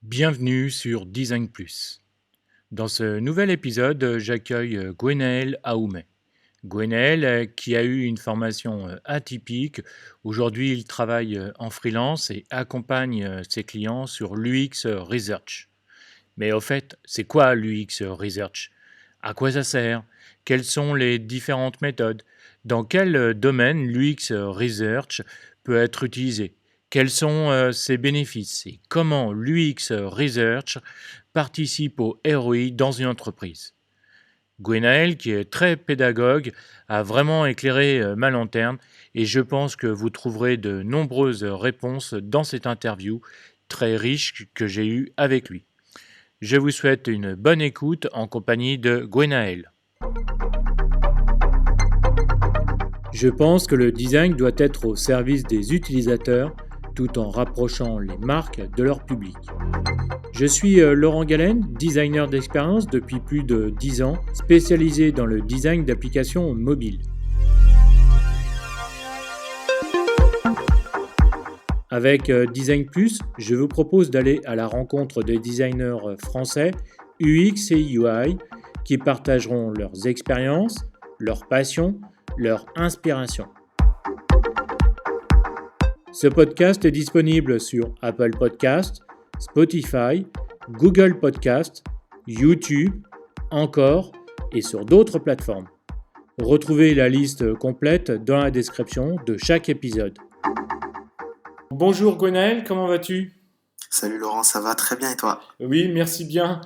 Bienvenue sur Design Plus. Dans ce nouvel épisode, j'accueille Gwenaël Aoumé. Gwenaël, qui a eu une formation atypique, aujourd'hui il travaille en freelance et accompagne ses clients sur l'UX Research. Mais au fait, c'est quoi l'UX Research? À quoi ça sert? Quelles sont les différentes méthodes? Dans quel domaine l'UX Research peut être utilisé? Quels sont ses bénéfices? Et comment l'UX Research participe au ROI dans une entreprise? Gwenaël, qui est très pédagogue, a vraiment éclairé ma lanterne et je pense que vous trouverez de nombreuses réponses dans cette interview très riche que j'ai eue avec lui. Je vous souhaite une bonne écoute en compagnie de Gwenaël. Je pense que le design doit être au service des utilisateurs tout en rapprochant les marques de leur public. Je suis Laurent Galen, designer d'expérience depuis plus de 10 ans, spécialisé dans le design d'applications mobiles. Avec Design Plus, je vous propose d'aller à la rencontre des designers français UX et UI qui partageront leurs expériences, leurs passions, leur inspiration. Ce podcast est disponible sur Apple Podcast, Spotify, Google Podcast, YouTube, encore et sur d'autres plateformes. Retrouvez la liste complète dans la description de chaque épisode. Bonjour Gwenaël, comment vas-tu? Salut Laurent, ça va très bien et toi? Oui, merci bien.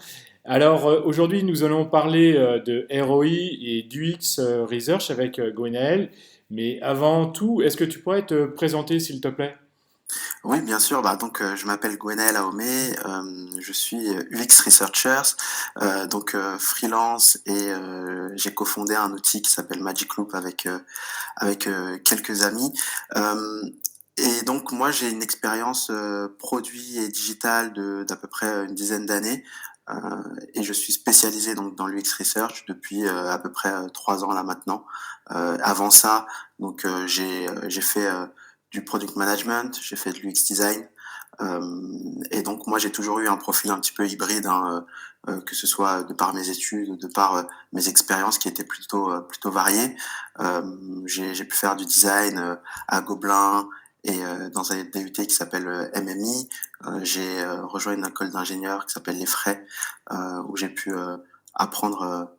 Alors aujourd'hui, nous allons parler de ROI et d'UX Research avec Gwenaël. Mais avant tout, est-ce que tu pourrais te présenter s'il te plaît? Oui, bien sûr. Je m'appelle Gwenaël Aomé, je suis UX Researcher, freelance et j'ai cofondé un outil qui s'appelle Magic Loop avec quelques amis. Euh, et donc moi j'ai une expérience produit et digitale d'à peu près une dizaine d'années. euh, et je suis spécialisé donc dans l'UX Research depuis à peu près 3 ans là maintenant. Avant ça, j'ai fait du product management, j'ai fait de l'UX design. Et donc moi j'ai toujours eu un profil un petit peu hybride, hein, que ce soit de par mes études, de par mes expériences qui étaient plutôt variées. J'ai pu faire du design à Gobelin et dans un DUT qui s'appelle MMI. J'ai rejoint une école d'ingénieurs qui s'appelle Les Frais, où j'ai pu apprendre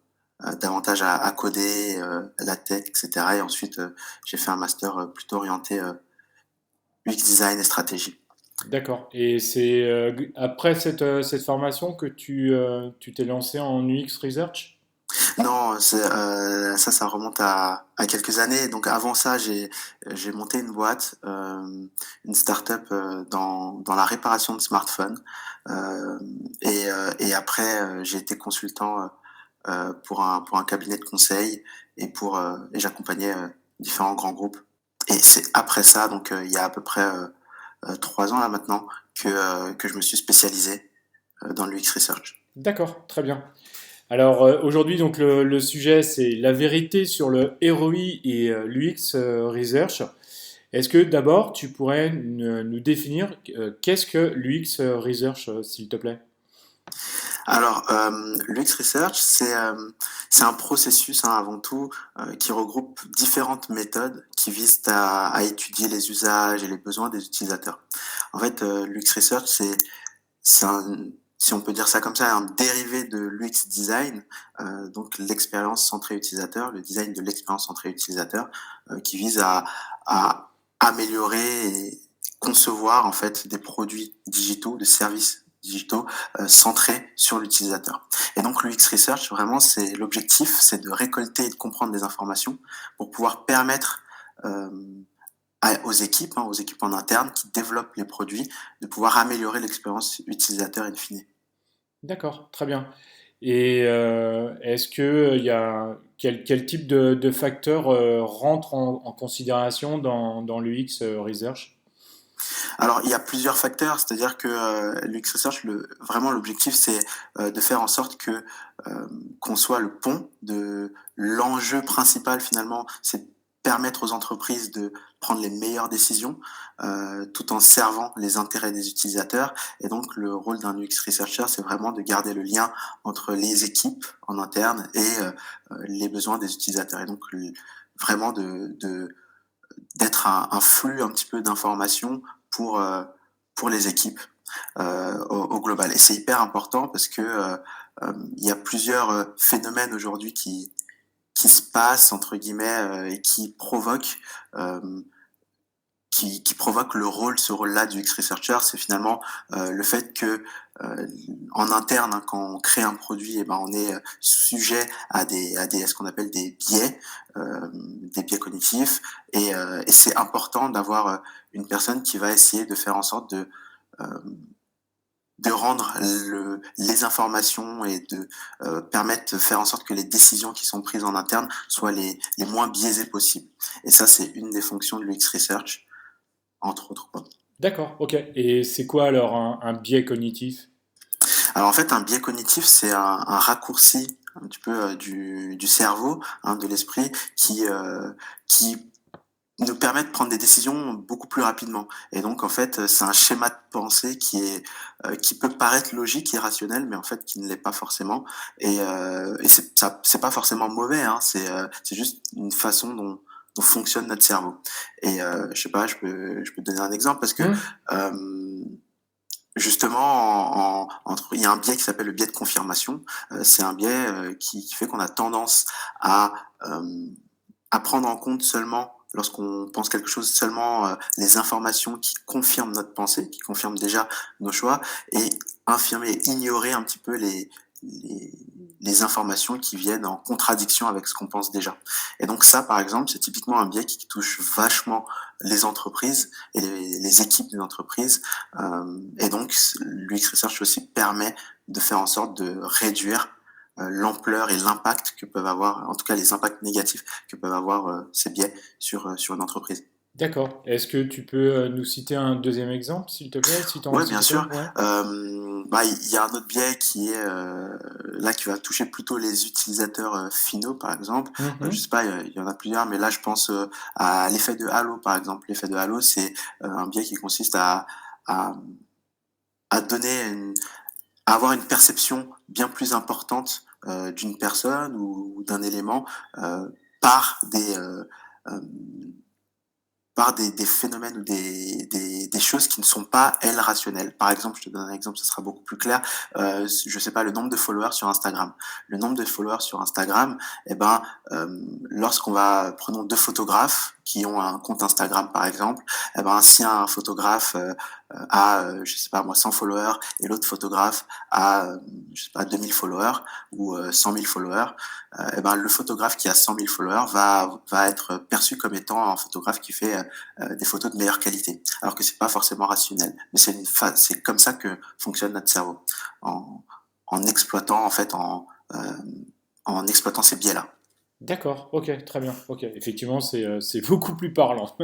davantage à coder, la tech, etc. Et ensuite j'ai fait un master plutôt orienté UX design et stratégie. D'accord. Et c'est après cette formation que tu t'es lancé en UX Research? Non, ça remonte à quelques années. Donc avant ça, j'ai monté une boîte, une start-up dans la réparation de smartphones. Euh, et après, j'ai été consultant pour un cabinet de conseil et j'accompagnais différents grands groupes. Et c'est après ça, donc il y a à peu près 3 ans là maintenant, que je me suis spécialisé dans l'UX Research. D'accord, très bien. Alors aujourd'hui, donc le sujet, c'est la vérité sur le ROI et l'UX Research. Est-ce que d'abord, tu pourrais nous définir qu'est-ce que l'UX Research, s'il te plaît? Alors, l'UX Research, c'est un processus, hein, avant tout, qui regroupe différentes méthodes qui visent à étudier les usages et les besoins des utilisateurs. En fait, l'UX Research, c'est un, si on peut dire ça comme ça, un dérivé de l'UX Design, donc l'expérience centrée utilisateur, le design de l'expérience centrée utilisateur, qui vise à améliorer et concevoir en fait des produits digitaux, des services digitaux centrés sur l'utilisateur. Et donc l'UX Research, vraiment, c'est l'objectif, c'est de récolter et de comprendre des informations pour pouvoir permettre euh, aux équipes en interne qui développent les produits, de pouvoir améliorer l'expérience utilisateur in fine. D'accord, très bien. Et est-ce que il y a quel type de facteurs rentrent en considération dans l'UX Research? Alors, il y a plusieurs facteurs, c'est-à-dire que l'UX Research, vraiment l'objectif, c'est de faire en sorte que qu'on soit le pont de l'enjeu principal finalement, c'est permettre aux entreprises de prendre les meilleures décisions, tout en servant les intérêts des utilisateurs. Et donc le rôle d'un UX researcher, c'est vraiment de garder le lien entre les équipes en interne et les besoins des utilisateurs. Et donc vraiment d'être un flux un petit peu d'informations pour les équipes au global. Et c'est hyper important parce que il y a plusieurs phénomènes aujourd'hui qui se passent entre guillemets et euh, qui provoque ce rôle-là du X-Researcher, c'est finalement le fait que en interne, hein, quand on crée un produit, eh ben, on est sujet à ce qu'on appelle des biais cognitifs, et c'est important d'avoir une personne qui va essayer de faire en sorte euh, de rendre les informations et de permettre de faire en sorte que les décisions qui sont prises en interne soient les moins biaisées possibles. Et ça, c'est une des fonctions de l'UX Research, entre autres, quoi. D'accord, ok. Et c'est quoi alors un biais cognitif? Alors en fait, un biais cognitif, c'est un raccourci un petit peu du cerveau, hein, de l'esprit, qui nous permet de prendre des décisions beaucoup plus rapidement. Et donc en fait, c'est un schéma de pensée qui peut paraître logique et rationnel, mais en fait qui ne l'est pas forcément. Et c'est pas forcément mauvais, hein, c'est juste une façon dont fonctionne notre cerveau. Et je sais pas, je peux te donner un exemple parce que Hmm. euh, justement, il y a un biais qui s'appelle le biais de confirmation. C'est un biais qui fait qu'on a tendance à, euh, à prendre en compte seulement, lorsqu'on pense quelque chose, seulement les informations qui confirment notre pensée, qui confirment déjà nos choix, et ignorer un petit peu les, les informations qui viennent en contradiction avec ce qu'on pense déjà. Et donc ça, par exemple, c'est typiquement un biais qui touche vachement les entreprises et les équipes des entreprises. Et donc, l'UX Research aussi permet de faire en sorte de réduire l'ampleur et l'impact que peuvent avoir, en tout cas les impacts négatifs que peuvent avoir ces biais sur une entreprise. D'accord. Est-ce que tu peux nous citer un deuxième exemple, s'il te plaît, si tu en Ouais, bien cites un? sûr. Ouais. Bah, il y a un autre biais qui est là qui va toucher plutôt les utilisateurs finaux, par exemple. Je sais Mhm. pas, il y en a plusieurs, mais là je pense à l'effet de halo, par exemple. L'effet de halo, c'est un biais qui consiste à, à donner à avoir une perception bien plus importante d'une personne ou d'un élément euh, par euh, des phénomènes ou des choses qui ne sont pas, elles, rationnelles. Par exemple, je te donne un exemple, ce sera beaucoup plus clair. Je sais pas, le nombre de followers sur Instagram. Le nombre de followers sur Instagram, eh ben, lorsqu'on va, prenons deux photographes qui ont un compte Instagram, par exemple, eh ben, si un photographe a, je sais pas moi, 100 followers et l'autre photographe a, je sais pas, 2000 followers ou 100 000 followers, eh ben, le photographe qui a 100 000 followers va être perçu comme étant un photographe qui fait des photos de meilleure qualité, alors que c'est pas forcément rationnel. Mais c'est comme ça que fonctionne notre cerveau, en, en exploitant en fait en exploitant ces biais-là. D'accord, ok, très bien. Ok, effectivement, c'est beaucoup plus parlant.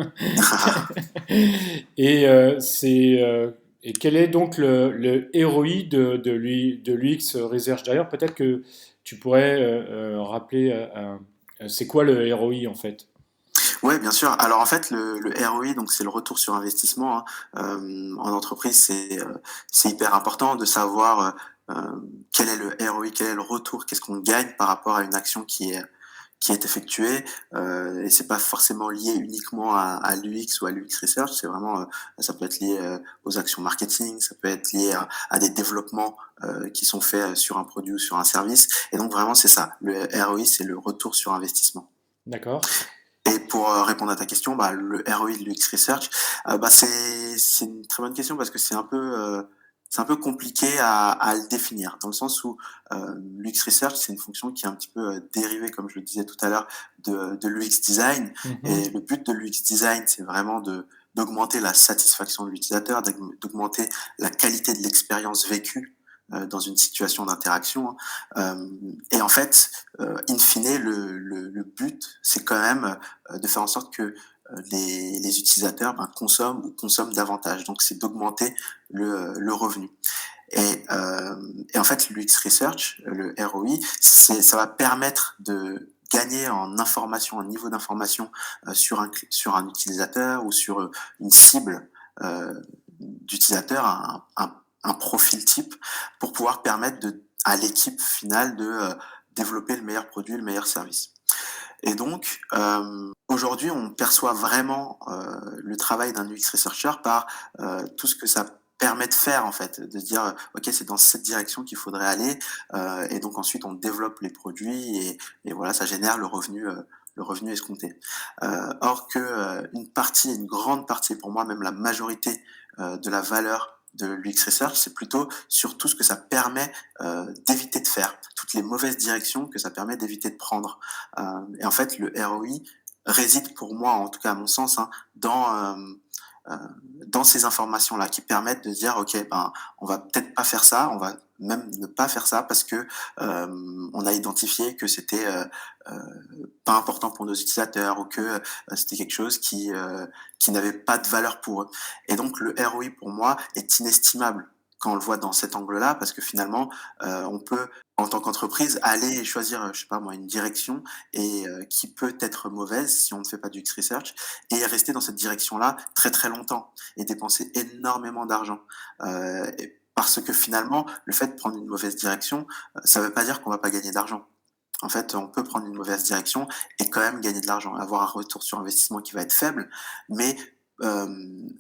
Et, et quel est donc le ROI de l'UX Research? D'ailleurs, peut-être que tu pourrais rappeler c'est quoi le ROI en fait? Ouais, bien sûr. Alors en fait, le ROI, donc c'est le retour sur investissement, hein. En entreprise, c'est hyper important de savoir quel est le ROI, quel est le retour, qu'est-ce qu'on gagne par rapport à une action qui est effectuée. Et c'est pas forcément lié uniquement à l'UX ou à l'UX Research. C'est vraiment, ça peut être lié aux actions marketing, ça peut être lié à des développements qui sont faits sur un produit ou sur un service. Et donc vraiment, c'est ça. Le ROI, c'est le retour sur investissement. D'accord. Et pour répondre à ta question, bah, le ROI de l'UX Research, bah, c'est une très bonne question parce que c'est un peu compliqué à le définir, dans le sens où l'UX Research, c'est une fonction qui est un petit peu dérivée, comme je le disais tout à l'heure, de l'UX Design. Et Mhm. le but de l'UX Design, c'est vraiment d'augmenter la satisfaction de l'utilisateur, d'augmenter la qualité de l'expérience vécue dans une situation d'interaction, hein. Et en fait, in fine, le but, c'est quand même de faire en sorte que les utilisateurs ben, consomment davantage. Donc, c'est d'augmenter le revenu. Et en fait, l'UX Research, le ROI, ça va permettre gagner en information, en niveau d'information sur un utilisateur ou sur une cible d'utilisateur, un profil type, pour pouvoir permettre à l'équipe finale de développer le meilleur produit, le meilleur service. Et donc, aujourd'hui, on perçoit vraiment le travail d'un UX researcher par tout ce que ça permet de faire en fait, de se dire ok, c'est dans cette direction qu'il faudrait aller, et donc ensuite on développe les produits et voilà, ça génère le revenu escompté. Or que une grande partie, pour moi même la majorité de la valeur de l'UX Research, c'est plutôt sur tout ce que ça permet d'éviter de faire, toutes les mauvaises directions que ça permet d'éviter de prendre. Et en fait, le ROI réside pour moi, en tout cas à mon sens, hein, euh, dans ces informations-là qui permettent de dire, ok, ben, on va peut-être pas faire ça, on va même ne pas faire ça parce que on a identifié que c'était euh, pas important pour nos utilisateurs ou que c'était quelque chose qui n'avait pas de valeur pour eux. Et donc le ROI pour moi est inestimable quand on le voit dans cet angle-là, parce que finalement, on peut, en tant qu'entreprise, aller choisir, je sais pas moi, une direction et qui peut être mauvaise si on ne fait pas du X-Research, et rester dans cette direction-là très très longtemps et dépenser énormément d'argent. Parce que finalement, le fait de prendre une mauvaise direction, ça ne veut pas dire qu'on va pas gagner d'argent. En fait, on peut prendre une mauvaise direction et quand même gagner de l'argent, avoir un retour sur investissement qui va être faible, mais, euh,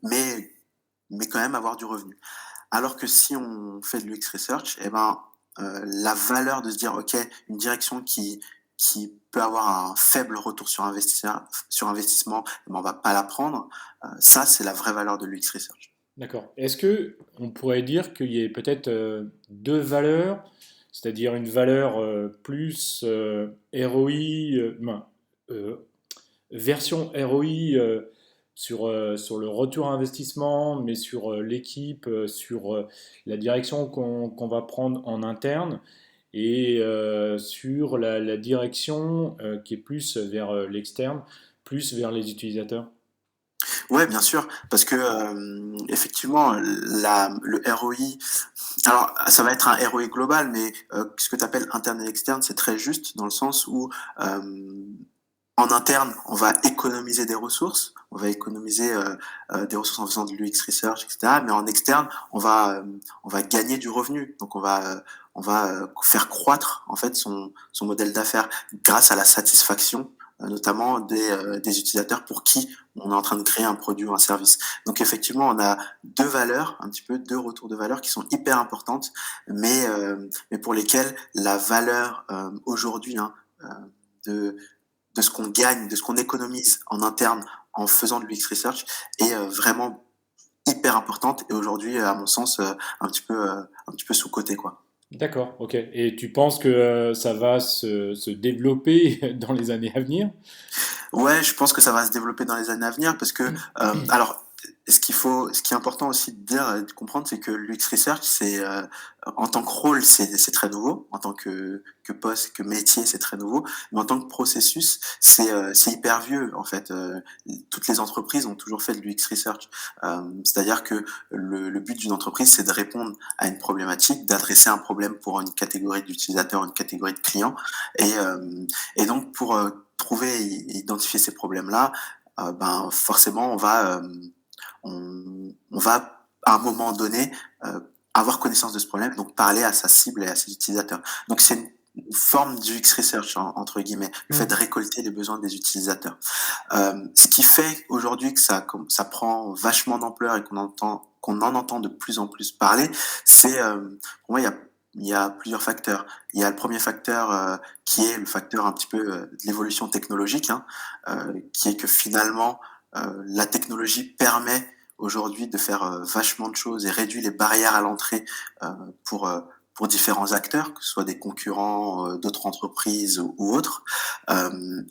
mais, mais quand même avoir du revenu. Alors que si on fait de l'UX Research, eh ben, la valeur de se dire, OK, une direction qui peut avoir un faible retour sur investissement, eh ben, on va pas la prendre. Ça, c'est la vraie valeur de l'UX Research. D'accord. Est-ce que on pourrait dire qu'il y ait peut-être deux valeurs, c'est-à-dire une valeur plus ROI, euh, version ROI sur le retour à investissement, mais sur l'équipe, sur la direction qu'on va prendre en interne, et sur la direction qui est plus vers l'externe, plus vers les utilisateurs? Ouais, bien sûr, parce que effectivement, le ROI, alors ça va être un ROI global, mais ce que tu appelles interne et externe, c'est très juste dans le sens où en interne, on va économiser des ressources, on va économiser des ressources en faisant de l'UX research, etc. Mais en externe, on va gagner du revenu. Donc on va faire croître en fait son modèle d'affaires grâce à la satisfaction, notamment des utilisateurs pour qui on est en train de créer un produit ou un service. Donc effectivement, on a deux valeurs, un petit peu deux retours de valeur qui sont hyper importantes, mais pour lesquelles la valeur aujourd'hui, hein, euh, de de ce qu'on gagne, de ce qu'on économise en interne en faisant de l'UX Research est vraiment hyper importante et aujourd'hui, à mon sens, un petit peu sous-cotée, quoi. D'accord, ok. Et tu penses que ça va se développer dans les années à venir? Ouais, je pense que ça va se développer dans les années à venir parce que, alors, ce qui est important aussi de dire et de comprendre, c'est que l'UX Research, en tant que rôle, c'est très nouveau. En tant que poste, que métier, c'est très nouveau. Mais en tant que processus, c'est hyper vieux, en fait. Toutes les entreprises ont toujours fait de l'UX Research. C'est-à-dire que le but d'une entreprise, c'est de répondre à une problématique, d'adresser un problème pour une catégorie d'utilisateurs, une catégorie de clients. Et, euh, et donc, pour trouver et identifier ces problèmes-là, ben forcément on va à un moment donné avoir connaissance de ce problème, donc parler à sa cible et à ses utilisateurs. Donc c'est une forme du X research entre guillemets, le fait de récolter les besoins des utilisateurs. Ce qui fait aujourd'hui que ça prend vachement d'ampleur et qu'on en entend de plus en plus parler, c'est pour moi il y a plusieurs facteurs. Il y a le premier facteur qui est le facteur un petit peu de l'évolution technologique, hein, qui est que finalement la technologie permet aujourd'hui de faire vachement de choses et réduit les barrières à l'entrée euh, pour, euh, pour différents acteurs, que ce soit des concurrents, d'autres entreprises ou autres.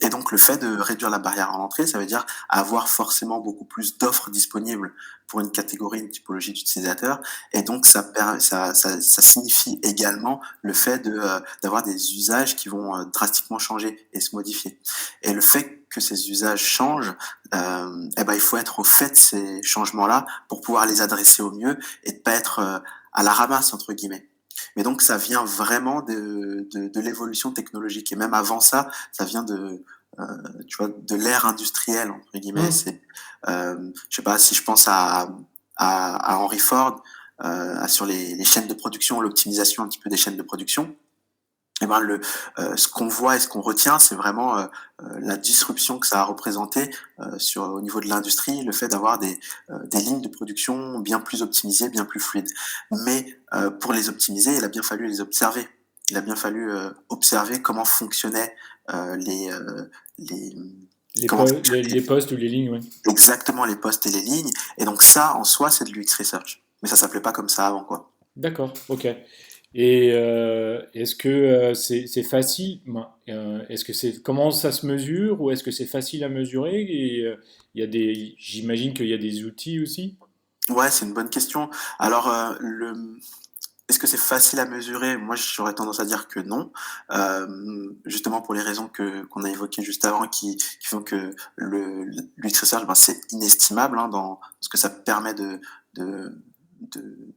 Et donc le fait de réduire la barrière à l'entrée, ça veut dire avoir forcément beaucoup plus d'offres disponibles pour une catégorie, une typologie d'utilisateurs. Et donc ça signifie également le fait d'avoir des usages qui vont drastiquement changer et se modifier. Et le fait que ces usages changent, eh ben, il faut être au fait de ces changements-là pour pouvoir les adresser au mieux et de pas être à la ramasse entre guillemets. Mais donc ça vient vraiment de l'évolution technologique et même avant ça, ça vient tu vois, de «l'ère industrielle» entre guillemets. Mmh. C'est, je sais pas, si je pense à Henry Ford, sur les chaînes de production, l'optimisation un petit peu des chaînes de production. Et ben ce qu'on voit et ce qu'on retient, c'est vraiment, la disruption que ça a représenté, au niveau de l'industrie, le fait d'avoir des lignes de production bien plus optimisées, bien plus fluides. Mais, pour les optimiser, il a bien fallu les observer. Il a bien fallu, observer comment fonctionnaient, les, Les, comment po- fonctionnaient les postes ou les lignes, oui. exactement les postes et les lignes. Et donc ça, en soi, c'est de l'UX research. Mais ça s'appelait pas comme ça avant, quoi. D'accord, ok. Et est-ce que c'est facile? Est-ce que c'est comment ça se mesure ou est-ce que c'est facile à mesurer? Et j'imagine qu'il y a des outils aussi. Ouais, c'est une bonne question. Alors, est-ce que c'est facile à mesurer? Moi, j'aurais tendance à dire que non, justement pour les raisons qu'on a évoquées juste avant qui font que l'UX Research, ben, c'est inestimable, hein, dans ce que ça permet de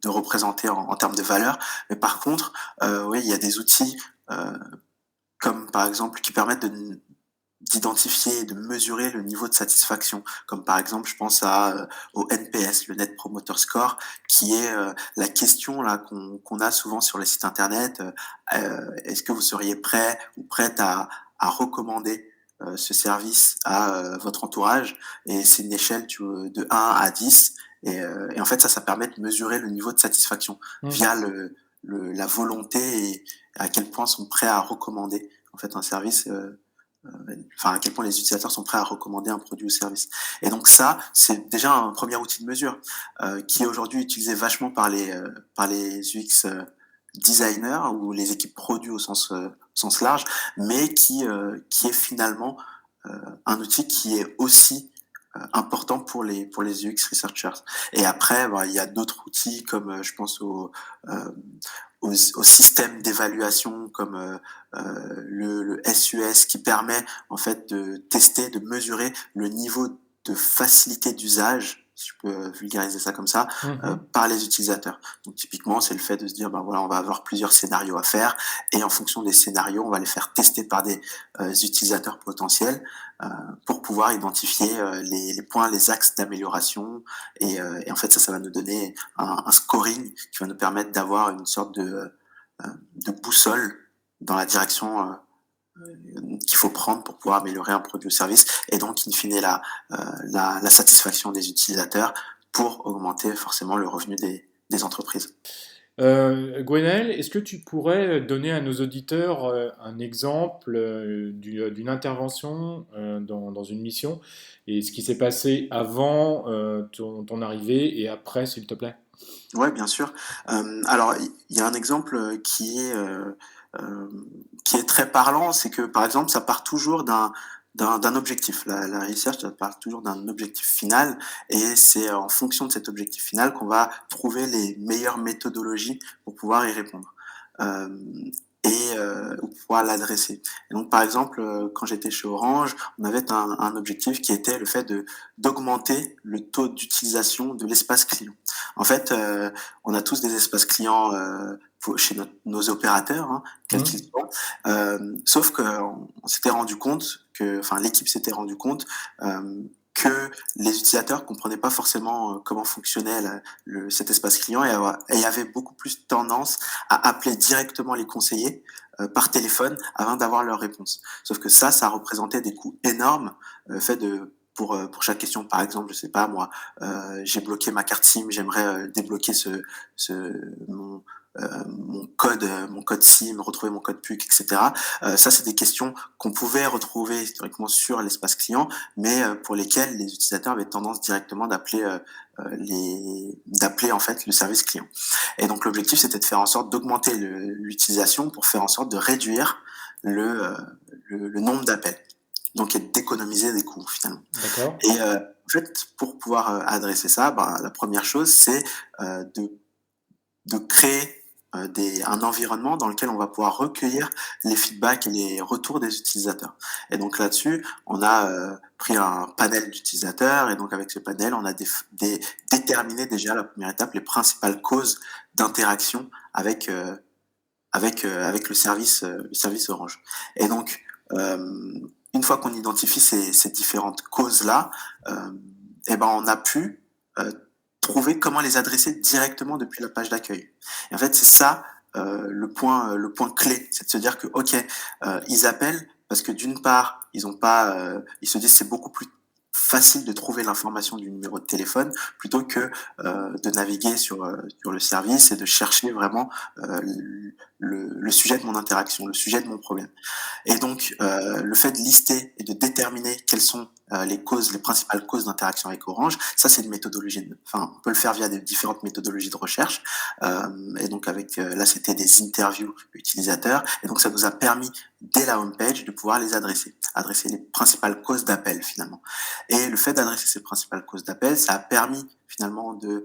de représenter en termes de valeur. Mais par contre, oui, il y a des outils, comme par exemple qui permettent d'identifier et de mesurer le niveau de satisfaction. Comme par exemple, je pense au NPS, le Net Promoter Score, qui est la question là qu'on a souvent sur les sites internet. Est-ce que vous seriez prêt ou prête à recommander ce service à votre entourage? Et c'est une échelle de 1 à 10. Et en fait, ça permet de mesurer le niveau de satisfaction Hmm. via la volonté et à quel point sont prêts à recommander en fait un service. Enfin, à quel point les utilisateurs sont prêts à recommander un produit ou service. Et donc ça, c'est déjà un premier outil de mesure qui est aujourd'hui utilisé vachement par les UX designers ou les équipes produits au sens large, mais qui est finalement un outil qui est aussi important pour les UX researchers. Et après, bah, il y a d'autres outils comme je pense euh, au système d'évaluation comme le SUS qui permet en fait de tester, de mesurer le niveau de facilité d'usage, si je peux vulgariser ça comme ça, Mhm. par les utilisateurs. Donc typiquement, c'est le fait de se dire, ben voilà, on va avoir plusieurs scénarios à faire et en fonction des scénarios, on va les faire tester par des utilisateurs potentiels euh, pour pouvoir identifier les points, les axes d'amélioration. Et en fait, ça va nous donner un scoring qui va nous permettre d'avoir une sorte de boussole dans la direction qu'il faut prendre pour pouvoir améliorer un produit ou service et donc, in fine, la satisfaction des utilisateurs pour augmenter forcément le revenu des entreprises. Gwenaël, est-ce que tu pourrais donner à nos auditeurs un exemple d'une intervention dans une mission et ce qui s'est passé avant ton arrivée et après, s'il te plaît? Ouais, bien sûr. Alors, il y a un exemple qui est très parlant, c'est que, par exemple, ça part toujours d'un objectif. La research, ça part toujours d'un objectif final, et c'est en fonction de cet objectif final qu'on va trouver les meilleures méthodologies pour pouvoir y répondre. Ou pouvoir l'adresser. Et donc, par exemple, quand j'étais chez Orange, on avait un objectif qui était le fait d'augmenter le taux d'utilisation de l'espace client. En fait, on a tous des espaces clients chez nos opérateurs, hein, quels Hmm. qu'ils soient. Sauf qu'on s'était rendu compte enfin, l'équipe s'était rendu compte que les utilisateurs comprenaient pas forcément comment fonctionnait cet espace client et avaient beaucoup plus tendance à appeler directement les conseillers par téléphone avant d'avoir leur réponse. Sauf que ça représentait des coûts énormes, fait de pour chaque question, par exemple, je sais pas moi, j'ai bloqué ma carte SIM, j'aimerais débloquer ce mon code SIM, retrouver mon code PUC, etc. Ça, c'est des questions qu'on pouvait retrouver historiquement sur l'espace client, mais pour lesquelles les utilisateurs avaient tendance directement d'appeler en fait le service client. Et donc l'objectif, c'était de faire en sorte d'augmenter l'utilisation pour faire en sorte de réduire le, euh, le nombre d'appels. Donc, et d'économiser des coûts finalement. D'accord. Et en fait, pour pouvoir adresser ça, ben, la première chose, c'est de créer un environnement dans lequel on va pouvoir recueillir les feedbacks et les retours des utilisateurs. Et donc là-dessus, on a pris un panel d'utilisateurs et donc avec ce panel, on a déterminé déjà la première étape, les principales causes d'interaction avec avec le service Orange. Et donc, une fois qu'on identifie ces différentes causes-là, et ben, on a pu trouver comment les adresser directement depuis la page d'accueil. Et en fait, c'est ça le point clé, c'est de se dire que, ok, ils appellent parce que d'une part, ils ont pas, ils se disent c'est beaucoup plus facile de trouver l'information du numéro de téléphone plutôt que de naviguer sur le service et de chercher vraiment le sujet de mon interaction, le sujet de mon problème. Et donc, le fait de lister et de déterminer quelles sont les principales causes d'interaction avec Orange, ça c'est une méthodologie. Enfin, on peut le faire via des différentes méthodologies de recherche. Et donc avec là c'était des interviews utilisateurs. Et donc ça nous a permis dès la homepage de pouvoir les adresser les principales causes d'appel finalement. Et le fait d'adresser ces principales causes d'appel, ça a permis finalement de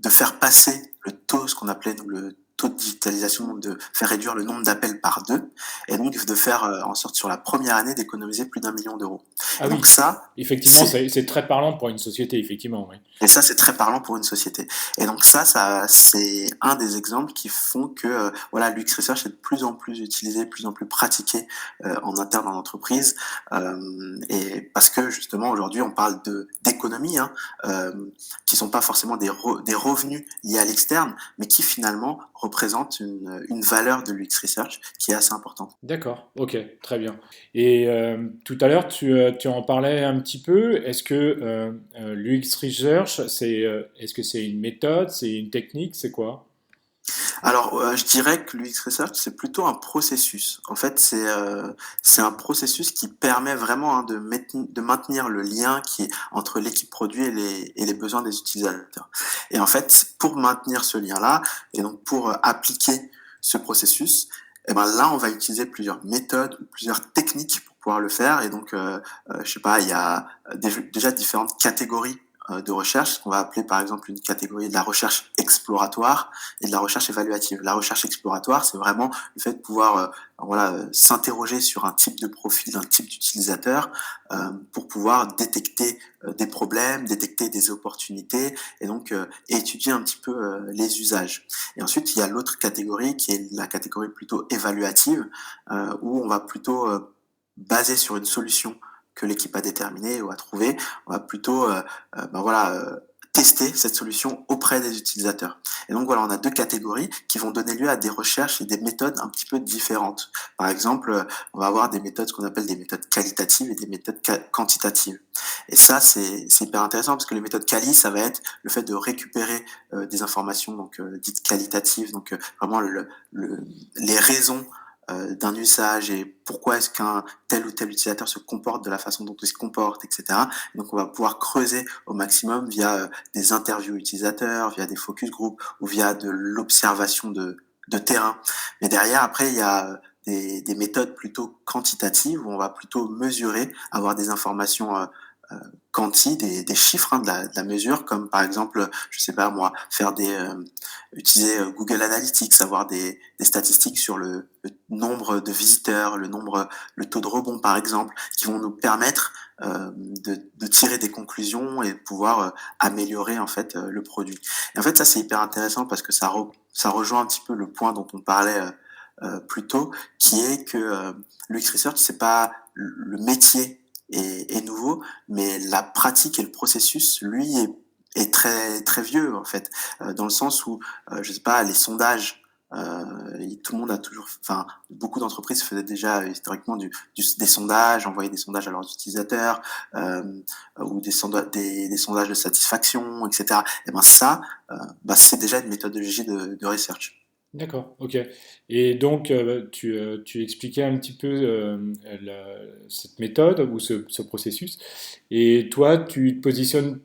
faire passer le taux, ce qu'on appelait nous, le taux de digitalisation, de faire réduire le nombre d'appels par 2, et donc de faire en sorte sur la première année d'économiser plus d'1 million d'euros. Ah Et donc oui, ça, effectivement, c'est c'est très parlant pour une société, effectivement, oui. et ça, c'est très parlant pour une société. Et donc ça, c'est un des exemples qui font que voilà, l'UX Research est de plus en plus utilisé, de plus en plus pratiqué en interne en entreprise. Et parce que justement aujourd'hui, on parle de d'économies hein, qui sont pas forcément des revenus liés à l'externe, mais qui finalement représentent une valeur de l'UX Research qui est assez importante. D'accord, ok, très bien. Et tout à l'heure, tu en parlais un petit peu. Est-ce que l'UX Research, est-ce que c'est une méthode, c'est une technique, c'est quoi? Alors, je dirais que l'UX Research, c'est plutôt un processus. En fait, c'est un processus qui permet vraiment, hein, de maintenir le lien qui est entre l'équipe produit et les besoins des utilisateurs. Et en fait, pour maintenir ce lien-là et donc pour, appliquer ce processus, et ben, là, on va utiliser plusieurs méthodes ou plusieurs techniques pour pouvoir le faire et donc, je sais pas, il y a déjà différentes catégories, de recherche, ce qu'on va appeler par exemple une catégorie de la recherche exploratoire et de la recherche évaluative. La recherche exploratoire, c'est vraiment le fait de pouvoir voilà, s'interroger sur un type de profil, un type d'utilisateur pour pouvoir détecter des problèmes, détecter des opportunités et donc étudier un petit peu les usages. Et ensuite, il y a l'autre catégorie qui est la catégorie plutôt évaluative où on va plutôt baser sur une solution que l'équipe a déterminée ou a trouvée. On va plutôt ben voilà, tester cette solution auprès des utilisateurs. Et donc voilà, on a deux catégories qui vont donner lieu à des recherches et des méthodes un petit peu différentes. Par exemple, on va avoir des méthodes, ce qu'on appelle des méthodes qualitatives et des méthodes quantitatives. Et ça, c'est hyper intéressant parce que les méthodes quali, ça va être le fait de récupérer des informations donc dites qualitatives, donc vraiment les raisons d'un usage et pourquoi est-ce qu'un tel ou tel utilisateur se comporte de la façon dont il se comporte, etc. Donc on va pouvoir creuser au maximum via des interviews utilisateurs, via des focus group ou via de l'observation de terrain. Mais derrière, après, il y a des méthodes plutôt quantitatives où on va plutôt mesurer, avoir des informations euh, quanti, des chiffres hein, de la mesure, comme par exemple, je sais pas moi, utiliser Google Analytics, avoir des statistiques sur le nombre de visiteurs, le taux de rebond par exemple, qui vont nous permettre de tirer des conclusions et de pouvoir améliorer en fait le produit. Et en fait ça c'est hyper intéressant parce que ça rejoint un petit peu le point dont on parlait plus tôt, qui est que l'UX Research c'est pas le métier est nouveau, mais la pratique et le processus, lui, est très très vieux en fait, dans le sens où, je sais pas, les sondages, tout le monde a toujours, enfin, beaucoup d'entreprises faisaient déjà historiquement des sondages, envoyaient des sondages à leurs utilisateurs, ou des sondages de satisfaction, etc. Et ben ça, bah, c'est déjà une méthodologie de research. D'accord, ok. Et donc, tu expliquais un petit peu cette méthode ou ce processus. Et toi, tu te positionnes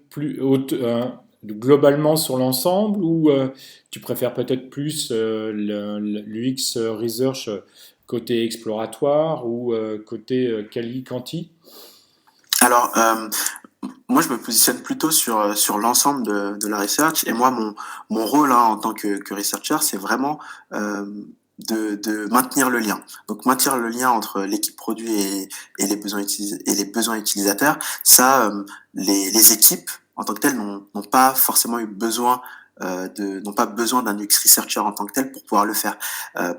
globalement sur l'ensemble ou tu préfères peut-être plus l'UX Research côté exploratoire ou côté quali-quanti? Alors, moi, je me positionne plutôt sur l'ensemble de la research et moi, mon rôle, hein, en tant que researcher, c'est vraiment, de maintenir le lien. Donc maintenir le lien entre l'équipe produit et les besoins utilisateurs, ça, les équipes en tant que telles n'ont pas forcément eu besoin, n'ont pas besoin d'un UX researcher en tant que tel pour pouvoir le faire.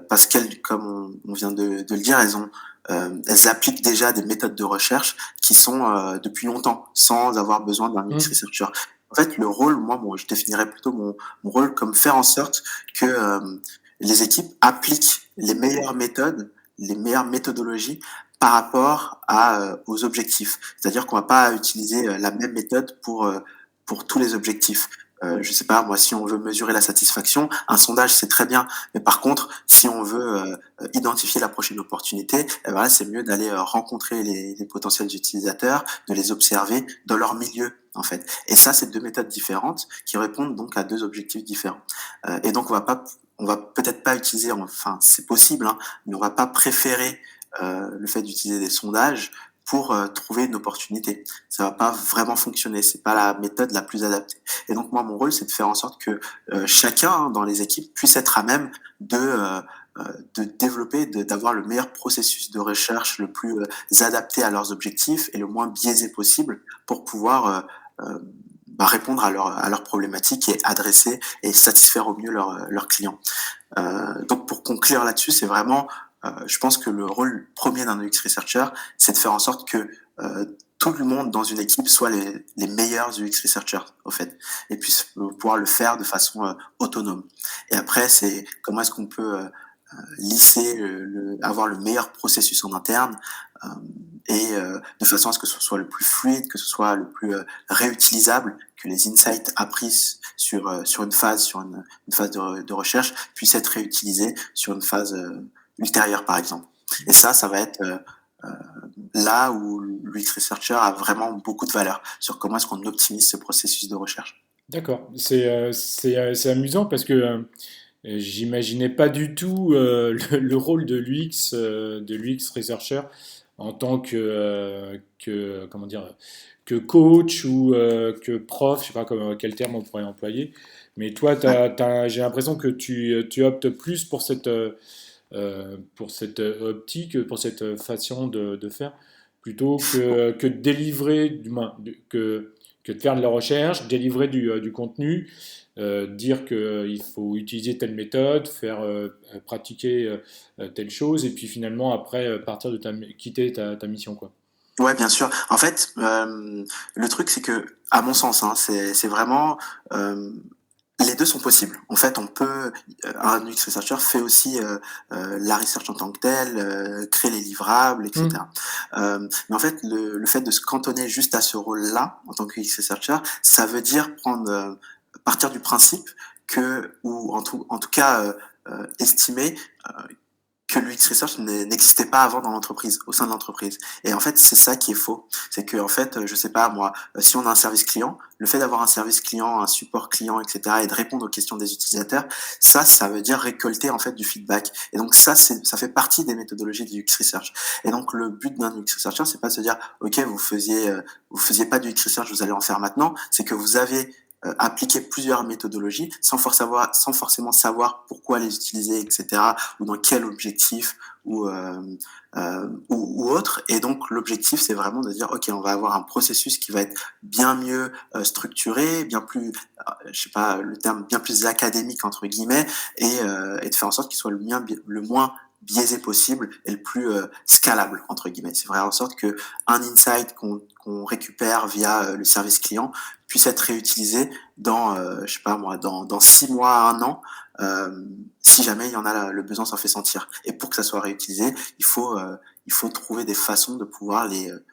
Parce qu'elles, comme on vient de le dire, elles appliquent déjà des méthodes de recherche qui sont depuis longtemps, sans avoir besoin d'un UX Mmh. researcher. En fait, le rôle, moi, je définirais plutôt mon rôle comme faire en sorte que les équipes appliquent les meilleures méthodes, les meilleures méthodologies par rapport aux objectifs. C'est-à-dire qu'on va pas utiliser la même méthode pour tous les objectifs. Je sais pas, moi, si on veut mesurer la satisfaction, un sondage, c'est très bien. Mais par contre, si on veut identifier la prochaine opportunité, eh ben là, c'est mieux d'aller rencontrer les potentiels utilisateurs, de les observer dans leur milieu, en fait. Et ça, c'est deux méthodes différentes qui répondent donc à deux objectifs différents. Et donc, on va peut-être pas utiliser, enfin, c'est possible, hein, mais on va pas préférer le fait d'utiliser des sondages pour trouver une opportunité. Ça va pas vraiment fonctionner. C'est pas la méthode la plus adaptée. Et donc moi, mon rôle, c'est de faire en sorte que chacun dans les équipes puisse être à même de développer, d'avoir le meilleur processus de recherche le plus adapté à leurs objectifs et le moins biaisé possible pour pouvoir répondre à leurs problématiques et adresser et satisfaire au mieux leurs clients. Donc pour conclure là-dessus, c'est vraiment, je pense que le rôle premier d'un UX researcher, c'est de faire en sorte que tout le monde dans une équipe soit les meilleurs UX researchers, au fait, et puisse pouvoir le faire de façon autonome. Et après, c'est comment est-ce qu'on peut lisser, avoir le meilleur processus en interne, euh, de façon à ce que ce soit le plus fluide, que ce soit le plus réutilisable, que les insights appris sur une phase de recherche puissent être réutilisés sur une phase ultérieure, par exemple. Et ça va être euh, là où l'UX Researcher a vraiment beaucoup de valeur sur comment est-ce qu'on optimise ce processus de recherche. D'accord. C'est amusant parce que j'imaginais pas du tout le rôle de l'UX researcher en tant comment dire, que coach ou que prof, je sais pas quel terme on pourrait employer. Mais toi, Ouais. j'ai l'impression que tu optes plus pour cette optique, pour cette façon de faire, plutôt que de délivrer, du moins, que de faire de la recherche, délivrer du contenu, dire qu'il faut utiliser telle méthode, faire pratiquer telle chose, et puis finalement après partir quitter ta mission, quoi. Ouais, bien sûr. En fait, le truc, c'est que, à mon sens, hein, c'est vraiment, euh, les deux sont possibles. En fait, un UX researcher fait aussi la research en tant que telle, crée les livrables, Hmm. etc. Mais en fait, le fait de se cantonner juste à ce rôle-là en tant que UX researcher, ça veut dire partir du principe ou en tout cas estimer euh, que l'UX Research n'existait pas avant dans l'entreprise, au sein de l'entreprise. Et en fait, c'est ça qui est faux. C'est que, en fait, je sais pas, moi, si on a un service client, le fait d'avoir un service client, un support client, etc., et de répondre aux questions des utilisateurs, ça veut dire récolter, en fait, du feedback. Et donc, ça fait partie des méthodologies du UX Research. Et donc, le but d'un UX Researcher, c'est pas de se dire, OK, vous faisiez pas du UX Research, vous allez en faire maintenant. C'est que vous avez appliquer plusieurs méthodologies sans forcément savoir pourquoi les utiliser, etc., ou dans quel objectif ou autre. Et donc l'objectif, c'est vraiment de dire, ok, on va avoir un processus qui va être bien mieux structuré, bien plus, je sais pas le terme, bien plus académique entre guillemets, et de faire en sorte qu'il soit le moins biaisé possible et le plus scalable entre guillemets. C'est vraiment en sorte que un insight qu'on récupère via le service client puisse être réutilisé dans, je sais pas moi, dans 6 mois à un an, si jamais il y en a le besoin s'en fait sentir. Et pour que ça soit réutilisé, il faut trouver des façons de pouvoir les, euh,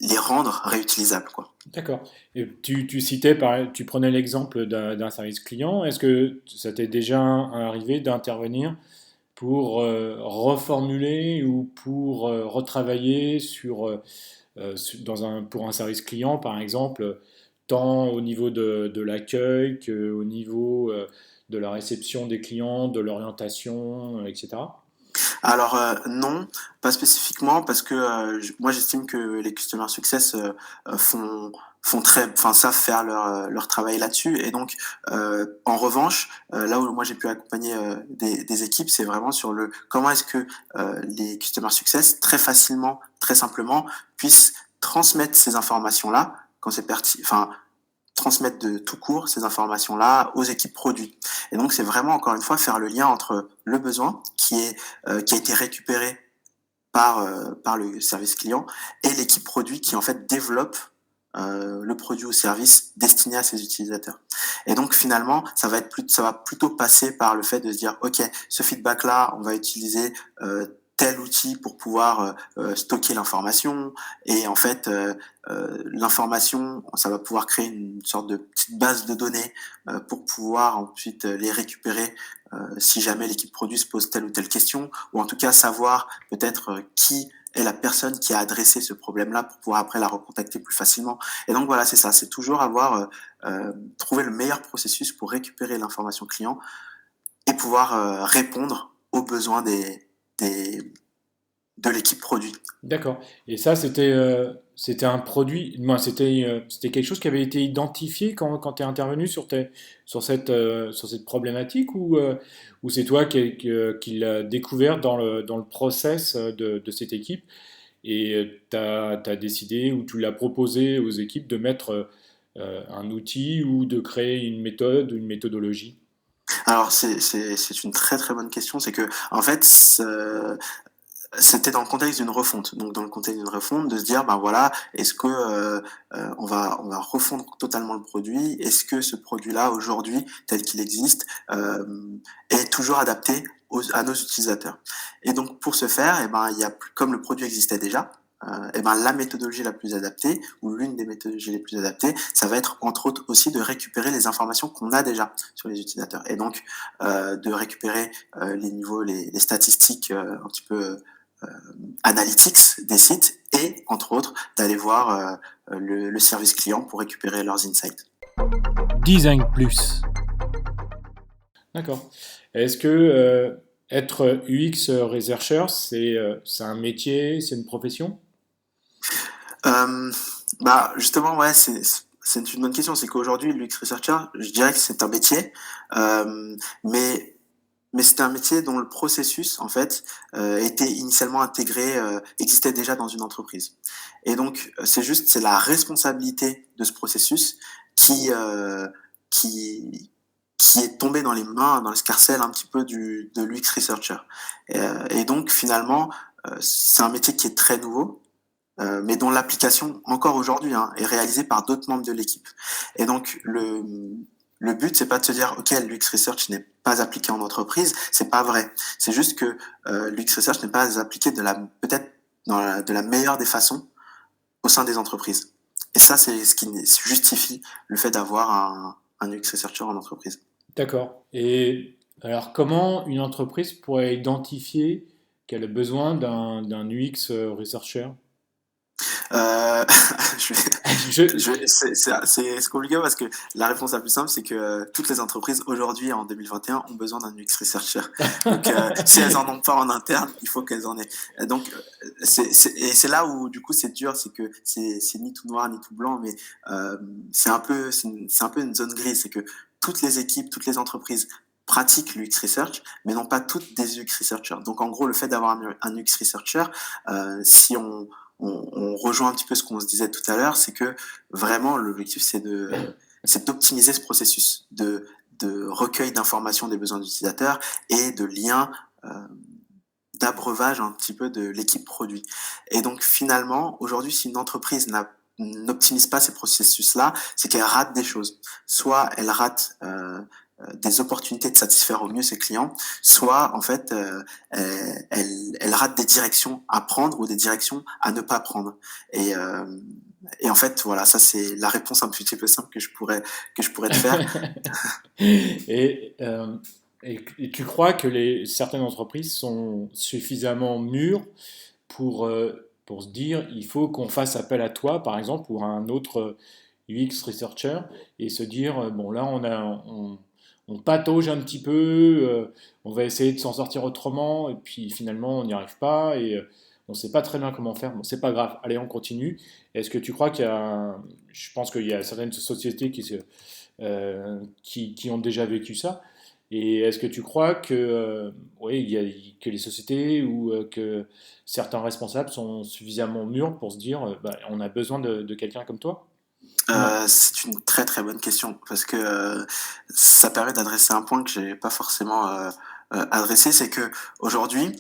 les rendre réutilisables, quoi. D'accord. Et tu prenais l'exemple d'un service client. Est-ce que ça t'est déjà arrivé d'intervenir pour reformuler ou pour retravailler pour un service client, par exemple, tant au niveau de l'accueil qu'au niveau de la réception des clients, de l'orientation, etc. Alors non, pas spécifiquement parce que moi j'estime que les customer success savent faire leur travail là-dessus et donc en revanche là où moi j'ai pu accompagner des équipes c'est vraiment sur le comment est-ce que les customer success très facilement, très simplement puissent transmettre ces informations-là quand c'est pertinent, enfin transmettre de tout court ces informations-là aux équipes produits. Et donc c'est vraiment encore une fois faire le lien entre le besoin qui a été récupéré par le service client et l'équipe produit qui en fait développe le produit ou service destiné à ses utilisateurs. Et donc finalement, ça va plutôt passer par le fait de se dire, ok, ce feedback-là, on va utiliser tel outil pour pouvoir stocker l'information. Et en fait, l'information, ça va pouvoir créer une sorte de petite base de données pour pouvoir ensuite les récupérer si jamais l'équipe produit se pose telle ou telle question, ou en tout cas savoir peut-être qui est la personne qui a adressé ce problème-là pour pouvoir après la recontacter plus facilement. Et donc voilà, c'est ça, c'est toujours avoir trouvé le meilleur processus pour récupérer l'information client et pouvoir répondre aux besoins des, de l'équipe produit. D'accord. Et ça, c'était un produit, moi, c'était quelque chose qui avait été identifié quand tu es intervenu sur cette problématique ou c'est toi qui l'as découvert dans le process de cette équipe et tu as décidé ou tu l'as proposé aux équipes de mettre un outil ou de créer une méthode ou une méthodologie? Alors c'est une très très bonne question, c'est que en fait c'était dans le contexte d'une refonte. Donc dans le contexte d'une refonte, de se dire, ben voilà, est-ce que on va refondre totalement le produit? Est-ce que ce produit-là, aujourd'hui, tel qu'il existe, est toujours adapté à nos utilisateurs? Et donc pour ce faire, eh ben, il y a, comme le produit existait déjà, eh ben, la méthodologie la plus adaptée, ou l'une des méthodologies les plus adaptées, ça va être entre autres aussi de récupérer les informations qu'on a déjà sur les utilisateurs. Et donc de récupérer les niveaux, les statistiques un petit peu analytics des sites et, entre autres, d'aller voir le service client pour récupérer leurs insights. Design Plus. D'accord. Est-ce que être UX researcher, c'est un métier, c'est une profession? Euh, Bah, justement, ouais, c'est une bonne question. C'est qu'aujourd'hui, l'UX Researcher, je dirais que c'est un métier, euh, mais, mais c'est un métier dont le processus, en fait, était initialement intégré, existait déjà dans une entreprise. Et donc, c'est la responsabilité de ce processus qui, euh, qui, qui est tombé dans les mains, dans l'escarcelle un petit peu de l'UX Researcher. Et donc, finalement, c'est un métier qui est très nouveau, mais dont l'application, encore aujourd'hui, hein, est réalisée par d'autres membres de l'équipe. Et donc, le but, c'est pas de se dire, OK, l'UX Research n'est pas appliqué en entreprise, c'est pas vrai. C'est juste que l'UX Research n'est pas appliqué peut-être de la meilleure des façons au sein des entreprises. Et ça, c'est ce qui justifie le fait d'avoir un UX Researcher en entreprise. D'accord. Et alors, comment une entreprise pourrait identifier qu'elle a besoin d'un UX researcher? Euh, je Je, c'est compliqué parce que la réponse la plus simple, c'est que toutes les entreprises aujourd'hui, en 2021, ont besoin d'un UX researcher. Donc, si elles en ont pas en interne, il faut qu'elles en aient. Et donc, et c'est là où, du coup, c'est dur, c'est que c'est ni tout noir ni tout blanc, mais c'est un peu une zone grise. C'est que toutes les équipes, toutes les entreprises pratiquent l'UX research, mais non pas toutes des UX researchers. Donc, en gros, le fait d'avoir un UX researcher, si on rejoint un petit peu ce qu'on se disait tout à l'heure, c'est que vraiment l'objectif c'est d'optimiser ce processus de recueil d'informations des besoins d'utilisateurs et de lien d'abreuvage un petit peu de l'équipe produit. Et donc finalement, aujourd'hui, si une entreprise n'optimise pas ces processus-là, c'est qu'elle rate des choses. Soit elle rate des opportunités de satisfaire au mieux ses clients, soit en fait elle rate des directions à prendre ou des directions à ne pas prendre. Et, euh, et en fait voilà, ça c'est la réponse un petit peu simple que je pourrais te faire. et, et tu crois que certaines entreprises sont suffisamment mûres pour se dire il faut qu'on fasse appel à toi, par exemple, ou à un autre UX researcher, et se dire bon, là, on patauge un petit peu, on va essayer de s'en sortir autrement, et puis finalement, on n'y arrive pas, et on ne sait pas très bien comment faire. Bon, c'est pas grave, allez, on continue. Est-ce que tu crois qu'il y a. Je pense qu'il y a certaines sociétés qui ont déjà vécu ça. Et est-ce que tu crois que, oui, que les sociétés ou que certains responsables sont suffisamment mûrs pour se dire bah, on a besoin de quelqu'un comme toi? Ouais. C'est une très, très bonne question parce que, ça permet d'adresser un point que j'ai pas forcément, adressé. C'est qu'aujourd'hui,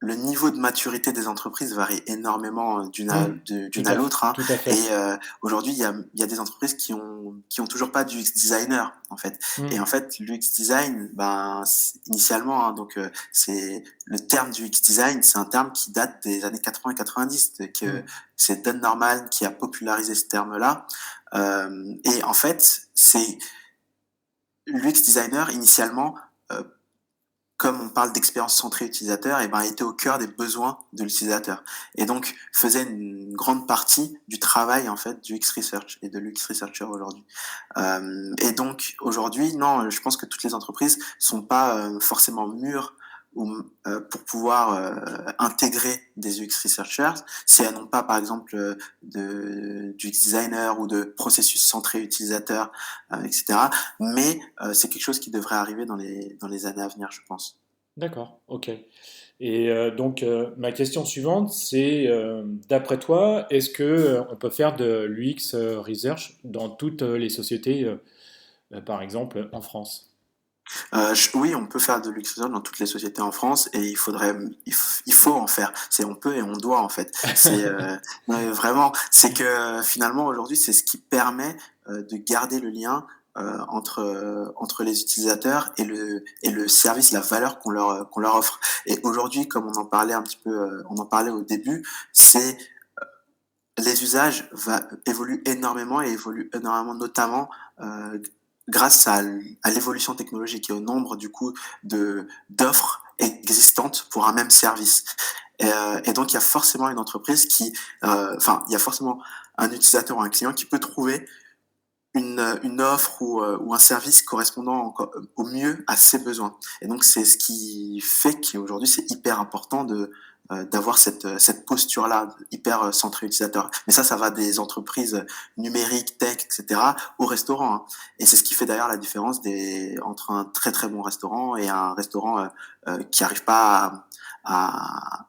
le niveau de maturité des entreprises varie énormément, Mmh. Tout d'une à l'autre, hein, tout à et fait. aujourd'hui, il y a des entreprises qui ont toujours pas d'UX designer, en fait, et en Mmh. fait, l'UX design, ben, initialement, hein, donc c'est le terme du UX design, c'est un terme qui date des années 80-90, que Mmh. c'est Don Norman qui a popularisé ce terme-là. Et en fait, c'est l'UX designer initialement, euh, comme on parle d'expérience centrée utilisateur, et ben, était au cœur des besoins de l'utilisateur. Et donc, faisait une grande partie du travail, en fait, du X Research et de l'UX Researcher aujourd'hui. Et donc, aujourd'hui, non, je pense que toutes les entreprises sont pas forcément mûres pour pouvoir intégrer des UX Researchers si elles n'ont pas, par exemple, du UX designer ou de processus centré utilisateur, etc. Mais c'est quelque chose qui devrait arriver dans les années à venir, je pense. D'accord, OK. Et donc, ma question suivante, c'est, d'après toi, est-ce que on peut faire de l'UX research dans toutes les sociétés, par exemple en France? Oui, on peut faire de l'UX dans toutes les sociétés en France et il faut en faire. C'est on peut et on doit en fait. C'est non, mais vraiment, c'est que finalement aujourd'hui, c'est ce qui permet de garder le lien entre les utilisateurs et le service, la valeur qu'on leur offre. Et aujourd'hui, comme on en parlait un petit peu, on en parlait au début, c'est les usages évoluent énormément et évoluent énormément, notamment grâce à l'évolution technologique et au nombre du coup d'offres existantes pour un même service. Et donc il y a forcément une entreprise enfin il y a forcément un utilisateur ou un client qui peut trouver une offre ou un service correspondant au mieux à ses besoins. Et donc c'est ce qui fait qu'aujourd'hui c'est hyper important d'avoir cette posture-là, hyper centrée utilisateur. Mais ça va des entreprises numériques, tech, etc., au restaurant, hein. Et c'est ce qui fait d'ailleurs la différence entre un très très bon restaurant et un restaurant qui n'arrive pas à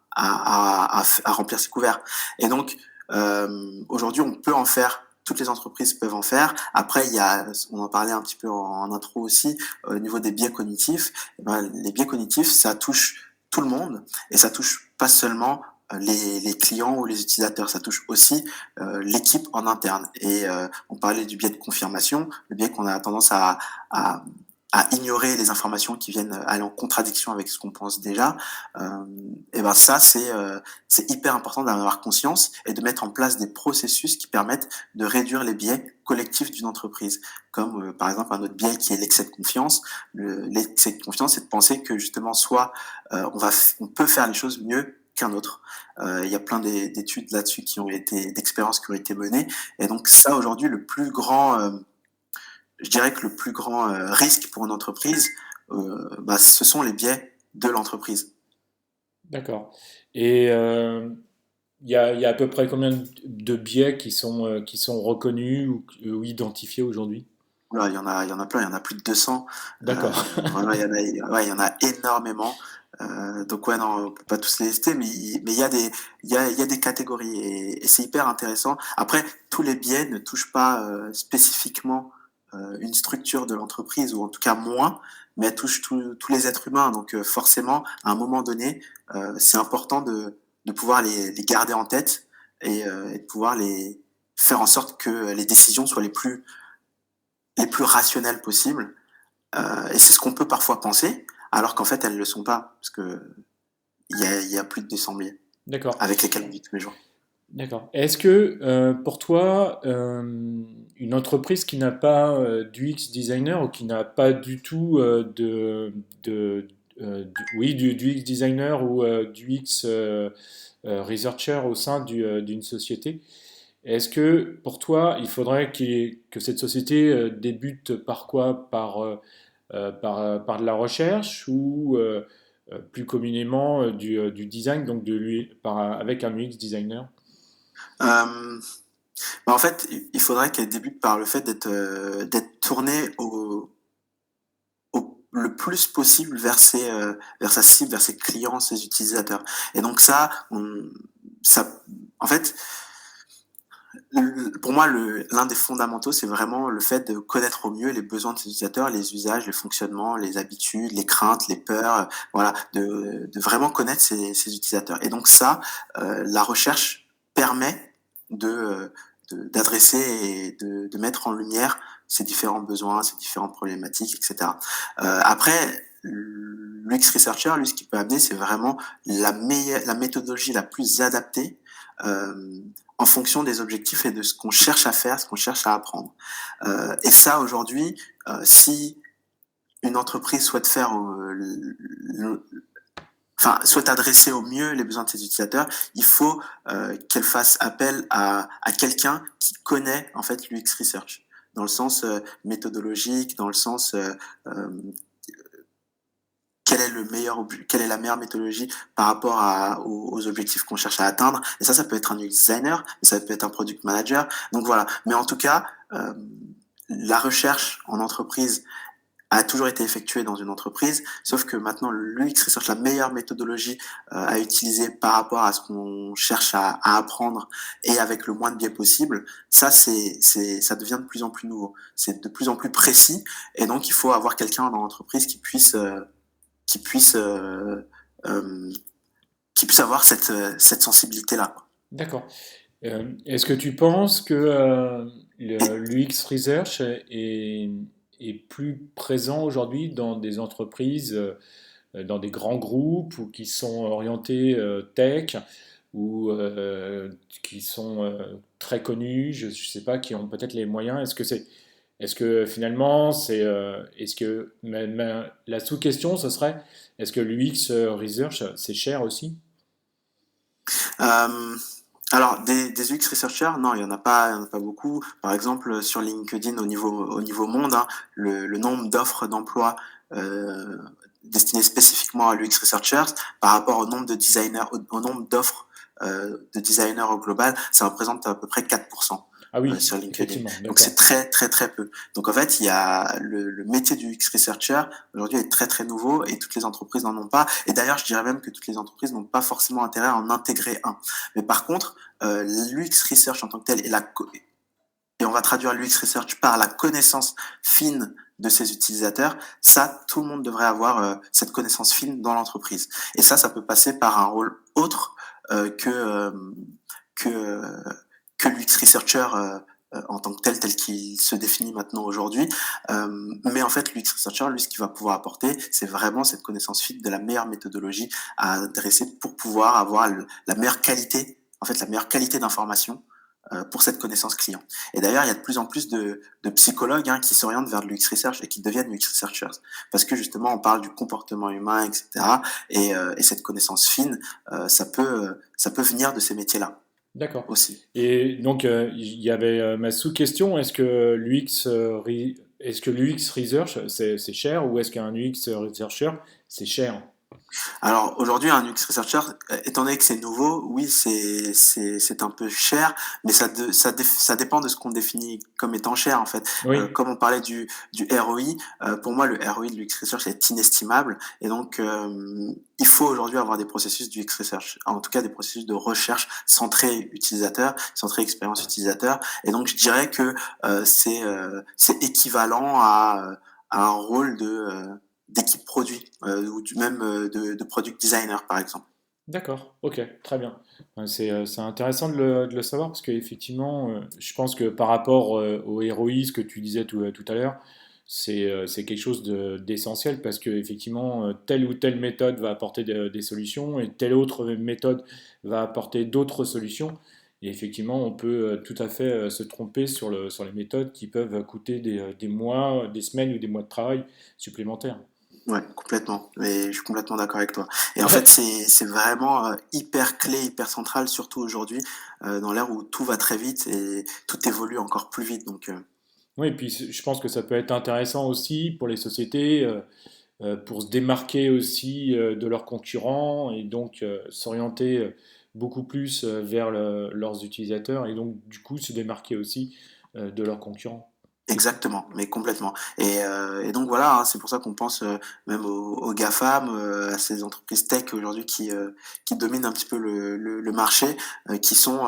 remplir ses couverts. Et donc, aujourd'hui, on peut en faire, toutes les entreprises peuvent en faire. Après, on en parlait un petit peu en intro aussi, au niveau des biais cognitifs. Eh ben, les biais cognitifs, ça touche tout le monde et ça touche pas seulement les clients ou les utilisateurs, ça touche aussi l'équipe en interne. Et on parlait du biais de confirmation, le biais qu'on a tendance à, à ignorer les informations qui viennent aller en contradiction avec ce qu'on pense déjà. Et ben ça, c'est hyper important d'en avoir conscience et de mettre en place des processus qui permettent de réduire les biais collectifs d'une entreprise. Comme par exemple un autre biais qui est l'excès de confiance. L'excès de confiance, c'est de penser que justement soit on peut faire les choses mieux qu'un autre. Il y a plein d'études là-dessus d'expériences qui ont été menées. Et donc ça, aujourd'hui, je dirais que le plus grand risque pour une entreprise, bah, ce sont les biais de l'entreprise. D'accord. Et il y a à peu près combien de biais qui sont reconnus ou identifiés aujourd'hui? Oula, il y en a plein, il y en a plus de 200. D'accord. Vraiment, ouais, il y en a énormément. Donc ouais, non, on peut pas tous les lister, mais il y a des catégories et c'est hyper intéressant. Après, tous les biais ne touchent pas spécifiquement une structure de l'entreprise, ou en tout cas moins, mais elles touchent tous les êtres humains. Donc forcément, à un moment donné, c'est important de pouvoir les garder en tête et de pouvoir les faire en sorte que les décisions soient les plus rationnelles possibles. Et c'est ce qu'on peut parfois penser, alors qu'en fait, elles ne le sont pas, parce que il y a plus de 200 biais D'accord. avec lesquels on vit tous les jours. D'accord. Est-ce que pour toi, une entreprise qui n'a pas d'UX designer ou qui n'a pas du tout de, du UX designer ou du UX researcher au sein d'une société, est-ce que pour toi, il faudrait que cette société débute par quoi? Par de la recherche ou plus communément du design, donc avec un UX designer? Euh, Bah, en fait, il faudrait qu'elle débute par le fait d'être tournée le plus possible vers sa cible, vers ses clients, ses utilisateurs. Et donc ça, en fait, Pour moi, l'un des fondamentaux, c'est vraiment le fait de connaître au mieux les besoins de ses utilisateurs, les usages, les fonctionnements, les habitudes, les craintes, les peurs, voilà, de vraiment connaître ses utilisateurs. Et donc ça, la recherche permet d'adresser et de mettre en lumière ces différents besoins, ces différentes problématiques, etc. Après, l'UX Researcher, lui, ce qu'il peut amener, c'est vraiment la méthodologie la plus adaptée euh, en fonction des objectifs et de ce qu'on cherche à faire, ce qu'on cherche à apprendre. Et ça, aujourd'hui, si une entreprise souhaite faire, enfin, souhaite adresser au mieux les besoins de ses utilisateurs, il faut qu'elle fasse appel à quelqu'un qui connaît en fait l'UX Research, dans le sens méthodologique, dans le sens euh, quelle est la meilleure méthodologie par rapport aux objectifs qu'on cherche à atteindre. Et ça peut être un UX designer, ça peut être un product manager. Donc voilà. Mais en tout cas, la recherche en entreprise a toujours été effectuée dans une entreprise, sauf que maintenant l'UX Research, la meilleure méthodologie à utiliser par rapport à ce qu'on cherche à apprendre et avec le moins de biais possible, ça devient de plus en plus nouveau. C'est de plus en plus précis et donc il faut avoir quelqu'un dans l'entreprise qui puisse, euh, qui puisse avoir cette sensibilité-là. D'accord. Est-ce que tu penses que Et, l'UX Research est plus présent aujourd'hui dans des entreprises, dans des grands groupes ou qui sont orientés tech ou qui sont très connus, je ne sais pas, qui ont peut-être les moyens? Est-ce que finalement, est-ce que la sous-question, ce serait, est-ce que l'UX Research, c'est cher aussi? euh, alors, des UX researchers, non, il y en a pas beaucoup. Par exemple, sur LinkedIn, au niveau monde, hein, le nombre d'offres d'emploi euh, destinées spécifiquement à l'UX researchers par rapport au nombre de designers, au nombre d'offres de designers au global, ça représente à peu près 4% Ah oui, sur LinkedIn. effectivement, Donc c'est d'accord. très très très peu. Donc en fait, il y a le métier du UX researcher aujourd'hui est très très nouveau et toutes les entreprises n'en ont pas. Et d'ailleurs, je dirais même que toutes les entreprises n'ont pas forcément intérêt à en intégrer un. Mais par contre, l'UX research en tant que tel et on va traduire l'UX research par la connaissance fine de ses utilisateurs, ça, tout le monde devrait avoir cette connaissance fine dans l'entreprise. Et ça peut passer par un rôle autre euh, que, euh, que, euh, que l'UX researcher en tant que tel qu'il se définit maintenant aujourd'hui. Mais en fait, l'UX researcher, lui, ce qu'il va pouvoir apporter, c'est vraiment cette connaissance fine de la meilleure méthodologie à adresser pour pouvoir avoir la meilleure qualité, en fait, la meilleure qualité d'information pour cette connaissance client. Et d'ailleurs, il y a de plus en plus de psychologues qui s'orientent vers l'UX Research et qui deviennent UX Researchers. Parce que justement, on parle du comportement humain, etc. Et cette connaissance fine, ça peut venir de ces métiers-là D'accord. aussi. Et donc, il y avait ma sous-question, est-ce que l'UX Research, c'est cher ou est-ce qu'un UX Researcher, c'est cher? Alors aujourd'hui, un UX researcher, étant donné que c'est nouveau, oui, c'est un peu cher, mais ça dépend de ce qu'on définit comme étant cher en fait. Oui, Comme on parlait du ROI, pour moi le ROI de l'UX research est inestimable et donc il faut aujourd'hui avoir des processus du UX research, en tout cas des processus de recherche centrés utilisateur, centrés expérience utilisateur. Et donc je dirais que c'est équivalent à un rôle d'équipe produit ou même de product designer par exemple. d'accord, ok, très bien. C'est intéressant de le savoir parce qu'effectivement, je pense que par rapport au héroïsme que tu disais tout à l'heure, c'est quelque chose d'essentiel parce qu'effectivement, telle ou telle méthode va apporter des solutions et telle autre méthode va apporter d'autres solutions. Et effectivement, on peut tout à fait se tromper sur les méthodes qui peuvent coûter des mois, des semaines ou des mois de travail supplémentaires. Ouais, complètement. Mais je suis complètement d'accord avec toi. Et en fait, Ouais. c'est vraiment hyper clé, hyper central, surtout aujourd'hui, dans l'ère où tout va très vite et tout évolue encore plus vite. Donc, Oui, et puis je pense que ça peut être intéressant aussi pour les sociétés, pour se démarquer aussi de leurs concurrents et donc s'orienter beaucoup plus vers leurs utilisateurs et donc du coup se démarquer aussi de leurs concurrents. Exactement, mais complètement et donc voilà, hein, c'est pour ça qu'on pense, même aux GAFAM, à ces entreprises tech aujourd'hui qui dominent un petit peu le marché, qui sont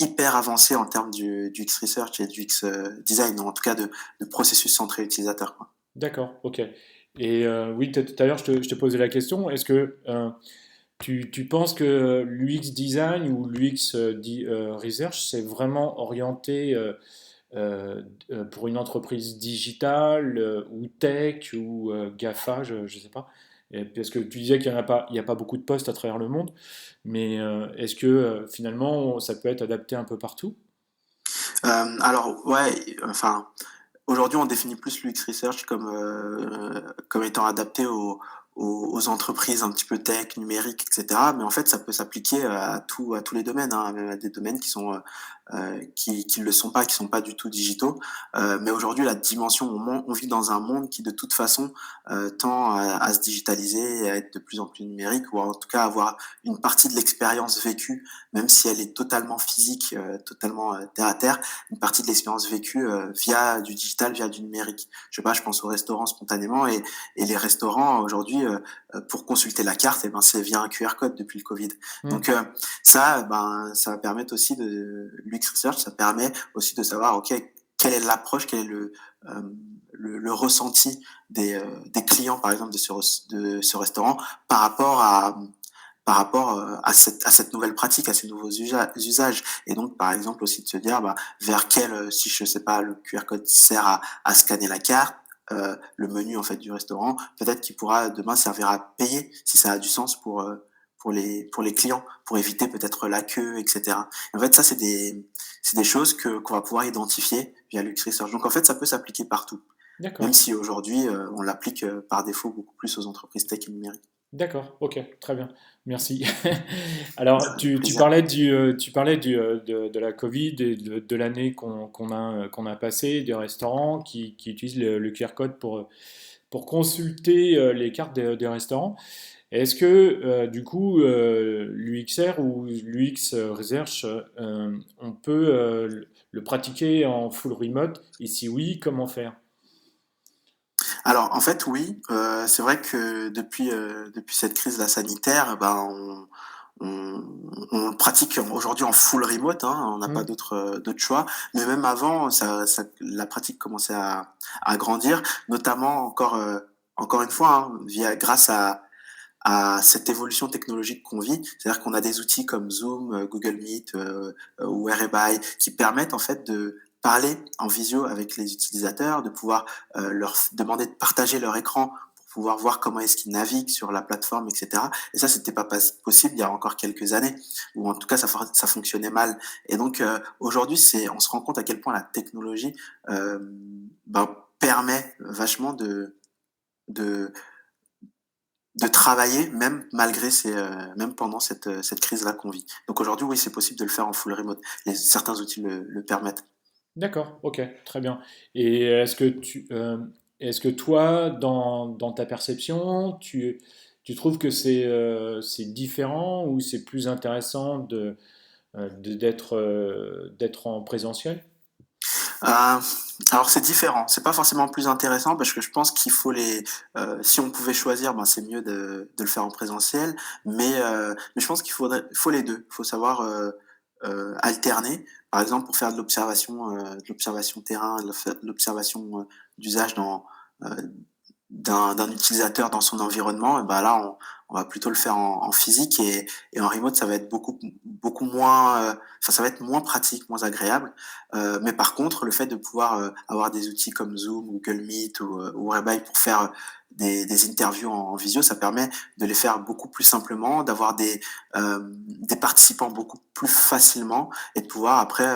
hyper avancées en termes du UX research et du UX, design, ou en tout cas de processus centré utilisateur, quoi. D'accord, ok. Et oui, tout à l'heure, je te posais la question, est-ce que tu penses que l'UX design ou l'UX research, c'est vraiment orienté pour une entreprise digitale ou tech ou GAFA, je ne sais pas. Parce que tu disais qu'il n'y en a pas, il y a pas beaucoup de postes à travers le monde, mais est-ce que finalement ça peut être adapté un peu partout? Alors ouais, enfin, aujourd'hui, on définit plus l'UX research comme étant adapté aux entreprises un petit peu tech, numériques, et cetera. Mais en fait, ça peut s'appliquer à tous les domaines, hein, même à des domaines qui le sont pas, qui sont pas du tout digitaux. Mais aujourd'hui, la dimension, on vit dans un monde qui, de toute façon, tend à se digitaliser et à être de plus en plus numérique, ou en tout cas avoir une partie de l'expérience vécue, même si elle est totalement physique, totalement terre à terre, une partie de l'expérience vécue via du digital, via du numérique. Je sais pas, je pense aux restaurants spontanément et les restaurants aujourd'hui, pour consulter la carte, et ben c'est via un QR code depuis le Covid. Hmm. Donc ça, ben ça va permettre aussi de l'UX research, ça permet aussi de savoir ok quelle est l'approche, quel est euh, le ressenti des clients par exemple de ce restaurant par rapport à cette nouvelle pratique, à ces nouveaux usages. Et donc, par exemple, aussi de se dire, bah, vers quel, si je sais pas, le QR code sert à scanner la carte, le menu en fait du restaurant, peut-être qu'il pourra demain servir à payer si ça a du sens pour les clients, pour éviter peut-être la queue, etc. En fait, ça c'est des choses que qu'on va pouvoir identifier via l'UX Research. Donc en fait, ça peut s'appliquer partout, même D'accord. si aujourd'hui on l'applique par défaut beaucoup plus aux entreprises tech et numériques. D'accord, ok, très bien, merci. Alors, Avec tu plaisir. parlais tu parlais de la Covid et de l'année qu'on a passée, des restaurants qui utilisent le QR code pour consulter les cartes des restaurants. Est-ce que, du coup, l'UXR ou l'UX Research, on peut le pratiquer en full remote? Et si oui, comment faire? Alors en fait oui, c'est vrai que depuis cette crise-là sanitaire, ben, on le pratique aujourd'hui en full remote, hein, on n'a pas Hmm. d'autre choix. Mais même avant, la pratique commençait à grandir, notamment encore une fois, hein, grâce à cette évolution technologique qu'on vit. C'est-à-dire qu'on a des outils comme Zoom, Google Meet ou Whereby qui permettent en fait de parler en visio avec les utilisateurs, de pouvoir leur demander de partager leur écran pour pouvoir voir comment est-ce qu'ils naviguent sur la plateforme, etc. Et ça, c'était pas possible il y a encore quelques années, ou en tout cas, ça fonctionnait mal. Et donc, aujourd'hui, on se rend compte à quel point la technologie euh, ben, permet vachement de, de travailler même malgré même pendant cette crise-là qu'on vit. Donc aujourd'hui, oui, c'est possible de le faire en full remote. Certains outils le permettent. D'accord, ok, très bien. Et est-ce que toi, dans ta perception, tu trouves que c'est différent ou c'est plus intéressant d'être en présentiel? Euh, alors c'est différent. C'est pas forcément plus intéressant parce que je pense qu'il faut si on pouvait choisir, ben c'est mieux de le faire en présentiel. Mais je pense faut les deux. Il faut savoir alterner. Par exemple, pour faire de l'observation terrain, de l'observation d'usage euh, d'un utilisateur dans son environnement, et ben là, on va plutôt le faire en physique et en remote, ça va être beaucoup moins, enfin, ça va être moins pratique, moins agréable. Mais par contre, le fait de pouvoir avoir des outils comme Zoom, Google Meet ou Whereby pour faire des interviews en visio, ça permet de les faire beaucoup plus simplement, d'avoir des participants beaucoup plus facilement et de pouvoir après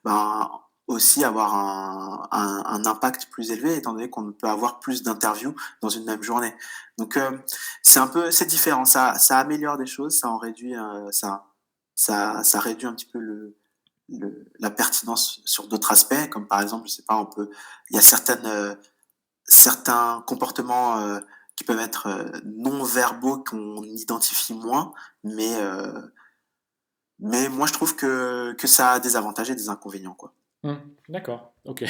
ben, aussi avoir un impact plus élevé, étant donné qu'on peut avoir plus d'interviews dans une même journée. Donc c'est différent. Ça améliore des choses, ça en réduit, ça réduit un petit peu la pertinence sur d'autres aspects, comme par exemple, je sais pas, il y a certains comportements qui peuvent être non verbaux qu'on identifie moins, mais, euh, mais moi je trouve que ça a des avantages et des inconvénients, quoi. Mmh. D'accord, OK.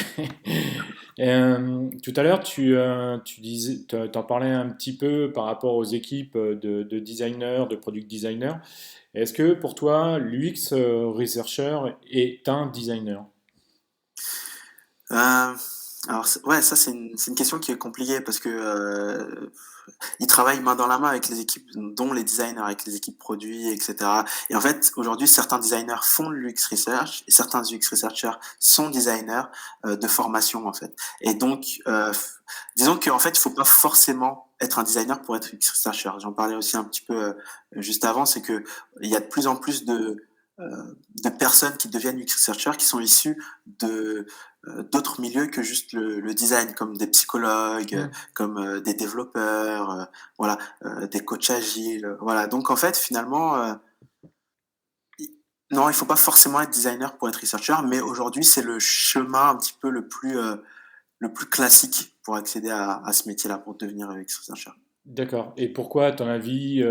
Tout à l'heure, tu disais, t'en parlais un petit peu par rapport aux équipes de designers, de product designers. Est-ce que pour toi, l'UX researcher est un designer? Heu, alors ouais, ça c'est une question qui est compliquée parce que, ils travaillent main dans la main avec les équipes, dont les designers, avec les équipes produits et cetera. Et en fait, aujourd'hui, certains designers font de l'UX research et certains UX researchers sont designers, de formation, en fait. Et donc, disons qu'en fait, il faut pas forcément être un designer pour être UX researcher. J'en parlais aussi un petit peu, juste avant, c'est qu'il y a de plus en plus de personnes qui deviennent UX researchers qui sont issues d'autres milieux que juste le design, comme des psychologues, Hmm. comme, des développeurs, voilà, des coachs agiles, voilà. Donc en fait, finalement, i non, il faut pas forcément être designer pour être researcher, mais aujourd'hui, c'est le chemin un petit peu le plus classique pour accéder à ce métier-là, pour devenir UX researcher. D'accord. Et pourquoi, à ton avis,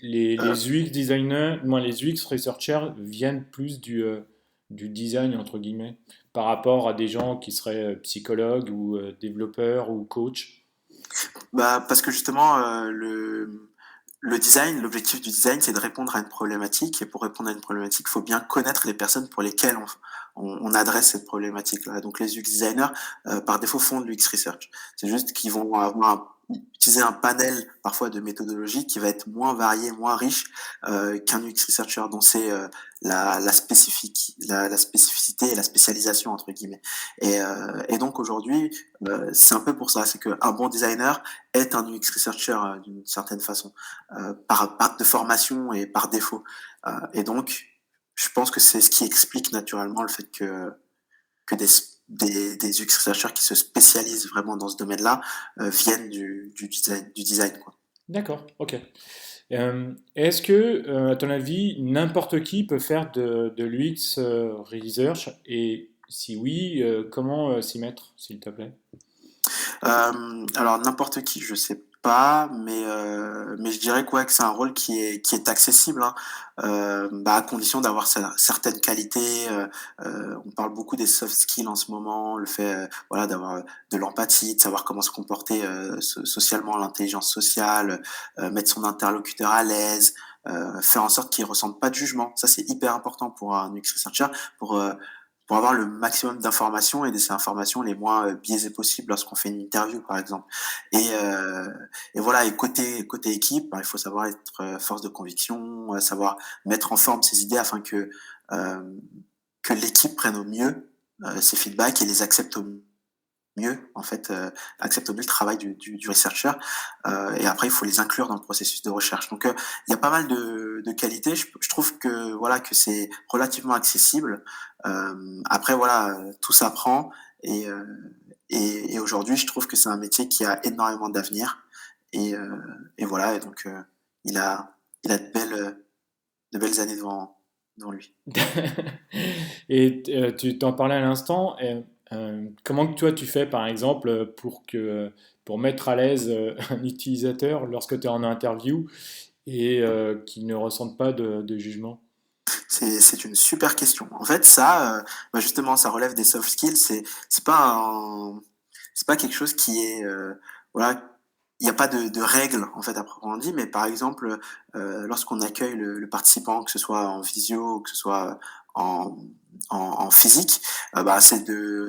les Heu, UX designers, moi, les UX researchers viennent plus du design, entre guillemets, par rapport à des gens qui seraient psychologues ou développeurs ou coachs? Bah, parce que justement, le design, l'objectif du design, c'est de répondre à une problématique et pour répondre à une problématique, il faut bien connaître les personnes pour lesquelles on adresse cette problématique-là. Donc les UX designers, par défaut, font de l'UX research. C'est juste qu'ils vont utiliser un panel parfois de méthodologies qui va être moins varié, moins riche, qu'un UX researcher dont c'est, la spécificité et la «spécialisation» entre guillemets. Et donc aujourd'hui, c'est un peu pour ça, c'est qu'un bon designer est un UX researcher, d'une certaine façon, par de formation et par défaut. Et donc, je pense que c'est ce qui explique naturellement le fait que des UX researchers qui se spécialisent vraiment dans ce domaine-là, viennent du design, quoi. D'accord, ok. Est-ce que, à ton avis, n'importe qui peut faire de l'UX research? Et si oui, comment s'y mettre, s'il te plaît? Alors n'importe qui, je sais pas, mais je dirais que ouais, que c'est un rôle qui est accessible, hein, bah, à condition d'avoir certaines qualités, on parle beaucoup des soft skills en ce moment, le fait, voilà, d'avoir, de l'empathie, de savoir comment se comporter, socialement, l'intelligence sociale, mettre son interlocuteur à l'aise, faire en sorte qu'il ressente pas de jugement. Ça, c'est hyper important pour un UX researcher, pour, heu, pour avoir le maximum d'informations et de ces informations les moins, biaisées possibles lorsqu'on fait une interview, par exemple. Et voilà, et côté équipe, bah, il faut savoir être, force de conviction, savoir mettre en forme ses idées afin hem, que l'équipe prenne au mieux, ses feedbacks et les accepte au mieux, en fait, accepte au mieux le travail du researcher, et après il faut les inclure dans le processus de recherche. Donc, il y a pas mal de qualités. Je trouve que, voilà, que c'est relativement accessible. Après voilà, tout s'apprend et et aujourd'hui, je trouve que c'est un métier qui a énormément d'avenir et voilà, et donc, il a de belles années devant lui. Et tu t'en parlais à l'instant. Comment que toi tu fais par exemple pour mettre à l'aise un utilisateur lorsque tu es en interview et qu'il ne ressente pas de jugement? C'est une super question. En fait, ça, bah, justement, ça relève des soft skills. C'est pas quelque chose qui est, voilà, il y a pas de règles, en fait, à proprement dit, mais par exemple, lorsqu'on accueille le participant, que ce soit en visio ou que ce soit en en physique, bah, c'est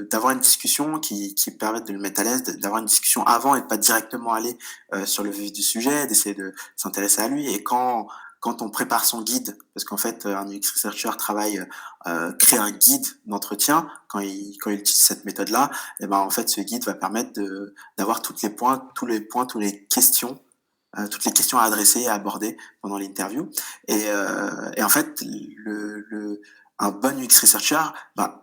d'avoir une discussion qui permette de le mettre à l'aise, d'avoir une discussion avant et de pas directement aller, sur le vif du sujet, d'essayer de s'intéresser à lui. Et quand on prépare son guide, parce qu'en fait, un UX researcher travaille, crée un guide d'entretien quand il utilise cette méthode-là. Et ben, en fait, ce guide va permettre d'avoir tous les points, toutes les questions à adresser et à aborder pendant l'interview. Et en fait, un bon UX researcher, bah,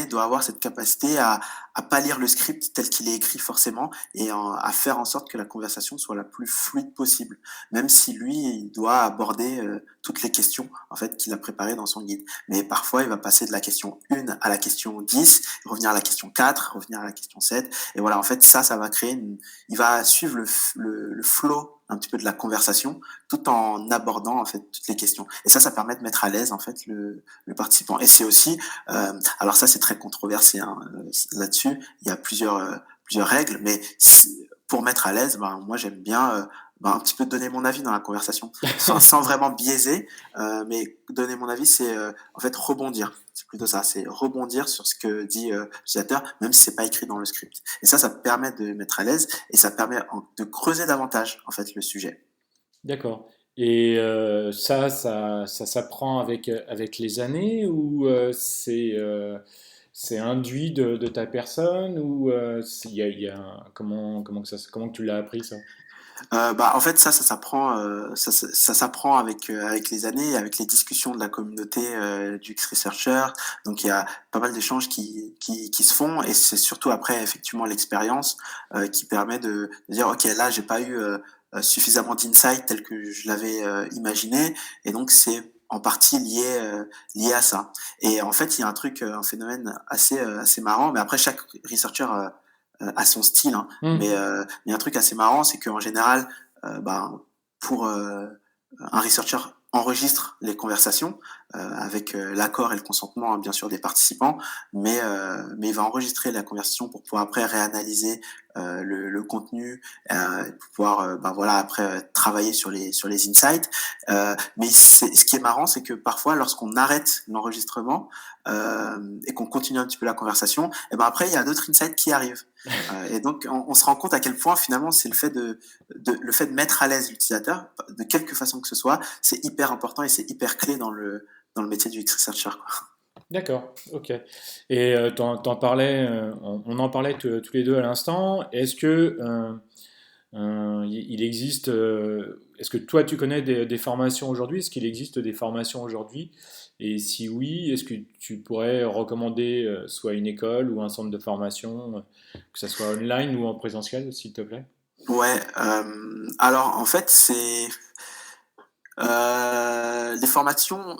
doit avoir cette capacité à pas lire le script tel qu'il est écrit forcément et à faire en sorte que la conversation soit la plus fluide possible. Même si lui, il doit aborder, toutes les questions, en fait, qu'il a préparées dans son guide. Mais parfois, il va passer de la question 1 à la question 10, revenir à la question 4, revenir à la question 7. Et voilà, en fait, ça va créer il va suivre le flow, un petit peu de la conversation, tout en abordant en fait toutes les questions. Et ça permet de mettre à l'aise en fait le participant. Et c'est aussi, alors ça c'est très controversé hein, là-dessus. Il y a plusieurs règles, mais pour mettre à l'aise, ben moi j'aime bien un petit peu donner mon avis dans la conversation, sans vraiment biaiser, mais donner mon avis, c'est en fait rebondir. C'est plutôt ça, c'est rebondir sur ce que dit l'utilisateur, même si c'est pas écrit dans le script. Et ça permet de mettre à l'aise et ça permet de creuser davantage en fait le sujet. D'accord. Et ça s'apprend avec les années ou c'est induit de ta personne ou comment que tu l'as appris ça? En fait, ça s'apprend, ça s'apprend avec les années, avec les discussions de la communauté, du X-Researcher. Donc il y a pas mal d'échanges qui se font et c'est surtout après effectivement l'expérience, qui permet de dire: «OK, là j'ai pas eu, suffisamment d'insight tel que je l'avais, imaginé» et donc c'est en partie lié à ça. Et en fait, il y a un truc, un phénomène assez marrant, mais après chaque researcher, à son style, hein. Hmm. Mais un truc assez marrant, c'est qu'en général, pour un researcher enregistre les conversations avec l'accord et le consentement, hein, bien sûr, des participants, mais il va enregistrer la conversation pour pouvoir après réanalyser le contenu, pour pouvoir voilà, après travailler sur les insights. Mais ce qui est marrant, c'est que parfois, lorsqu'on arrête l'enregistrement et qu'on continue un petit peu la conversation, et ben après, il y a d'autres insights qui arrivent. Et donc, on se rend compte à quel point finalement, c'est le fait de mettre à l'aise l'utilisateur, de quelque façon que ce soit, c'est hyper important et c'est hyper clé dans le métier du X-Researcher, quoi. D'accord, ok. Et t'en parlais, on en parlait tous les deux à l'instant. Est-ce que il existe, est-ce que toi tu connais des formations aujourd'hui? Est-ce qu'il existe des formations aujourd'hui? Et si oui, est-ce que tu pourrais recommander soit une école ou un centre de formation, que ça soit online ou en présentiel, s'il te plaît? Ouais, alors en fait, les formations,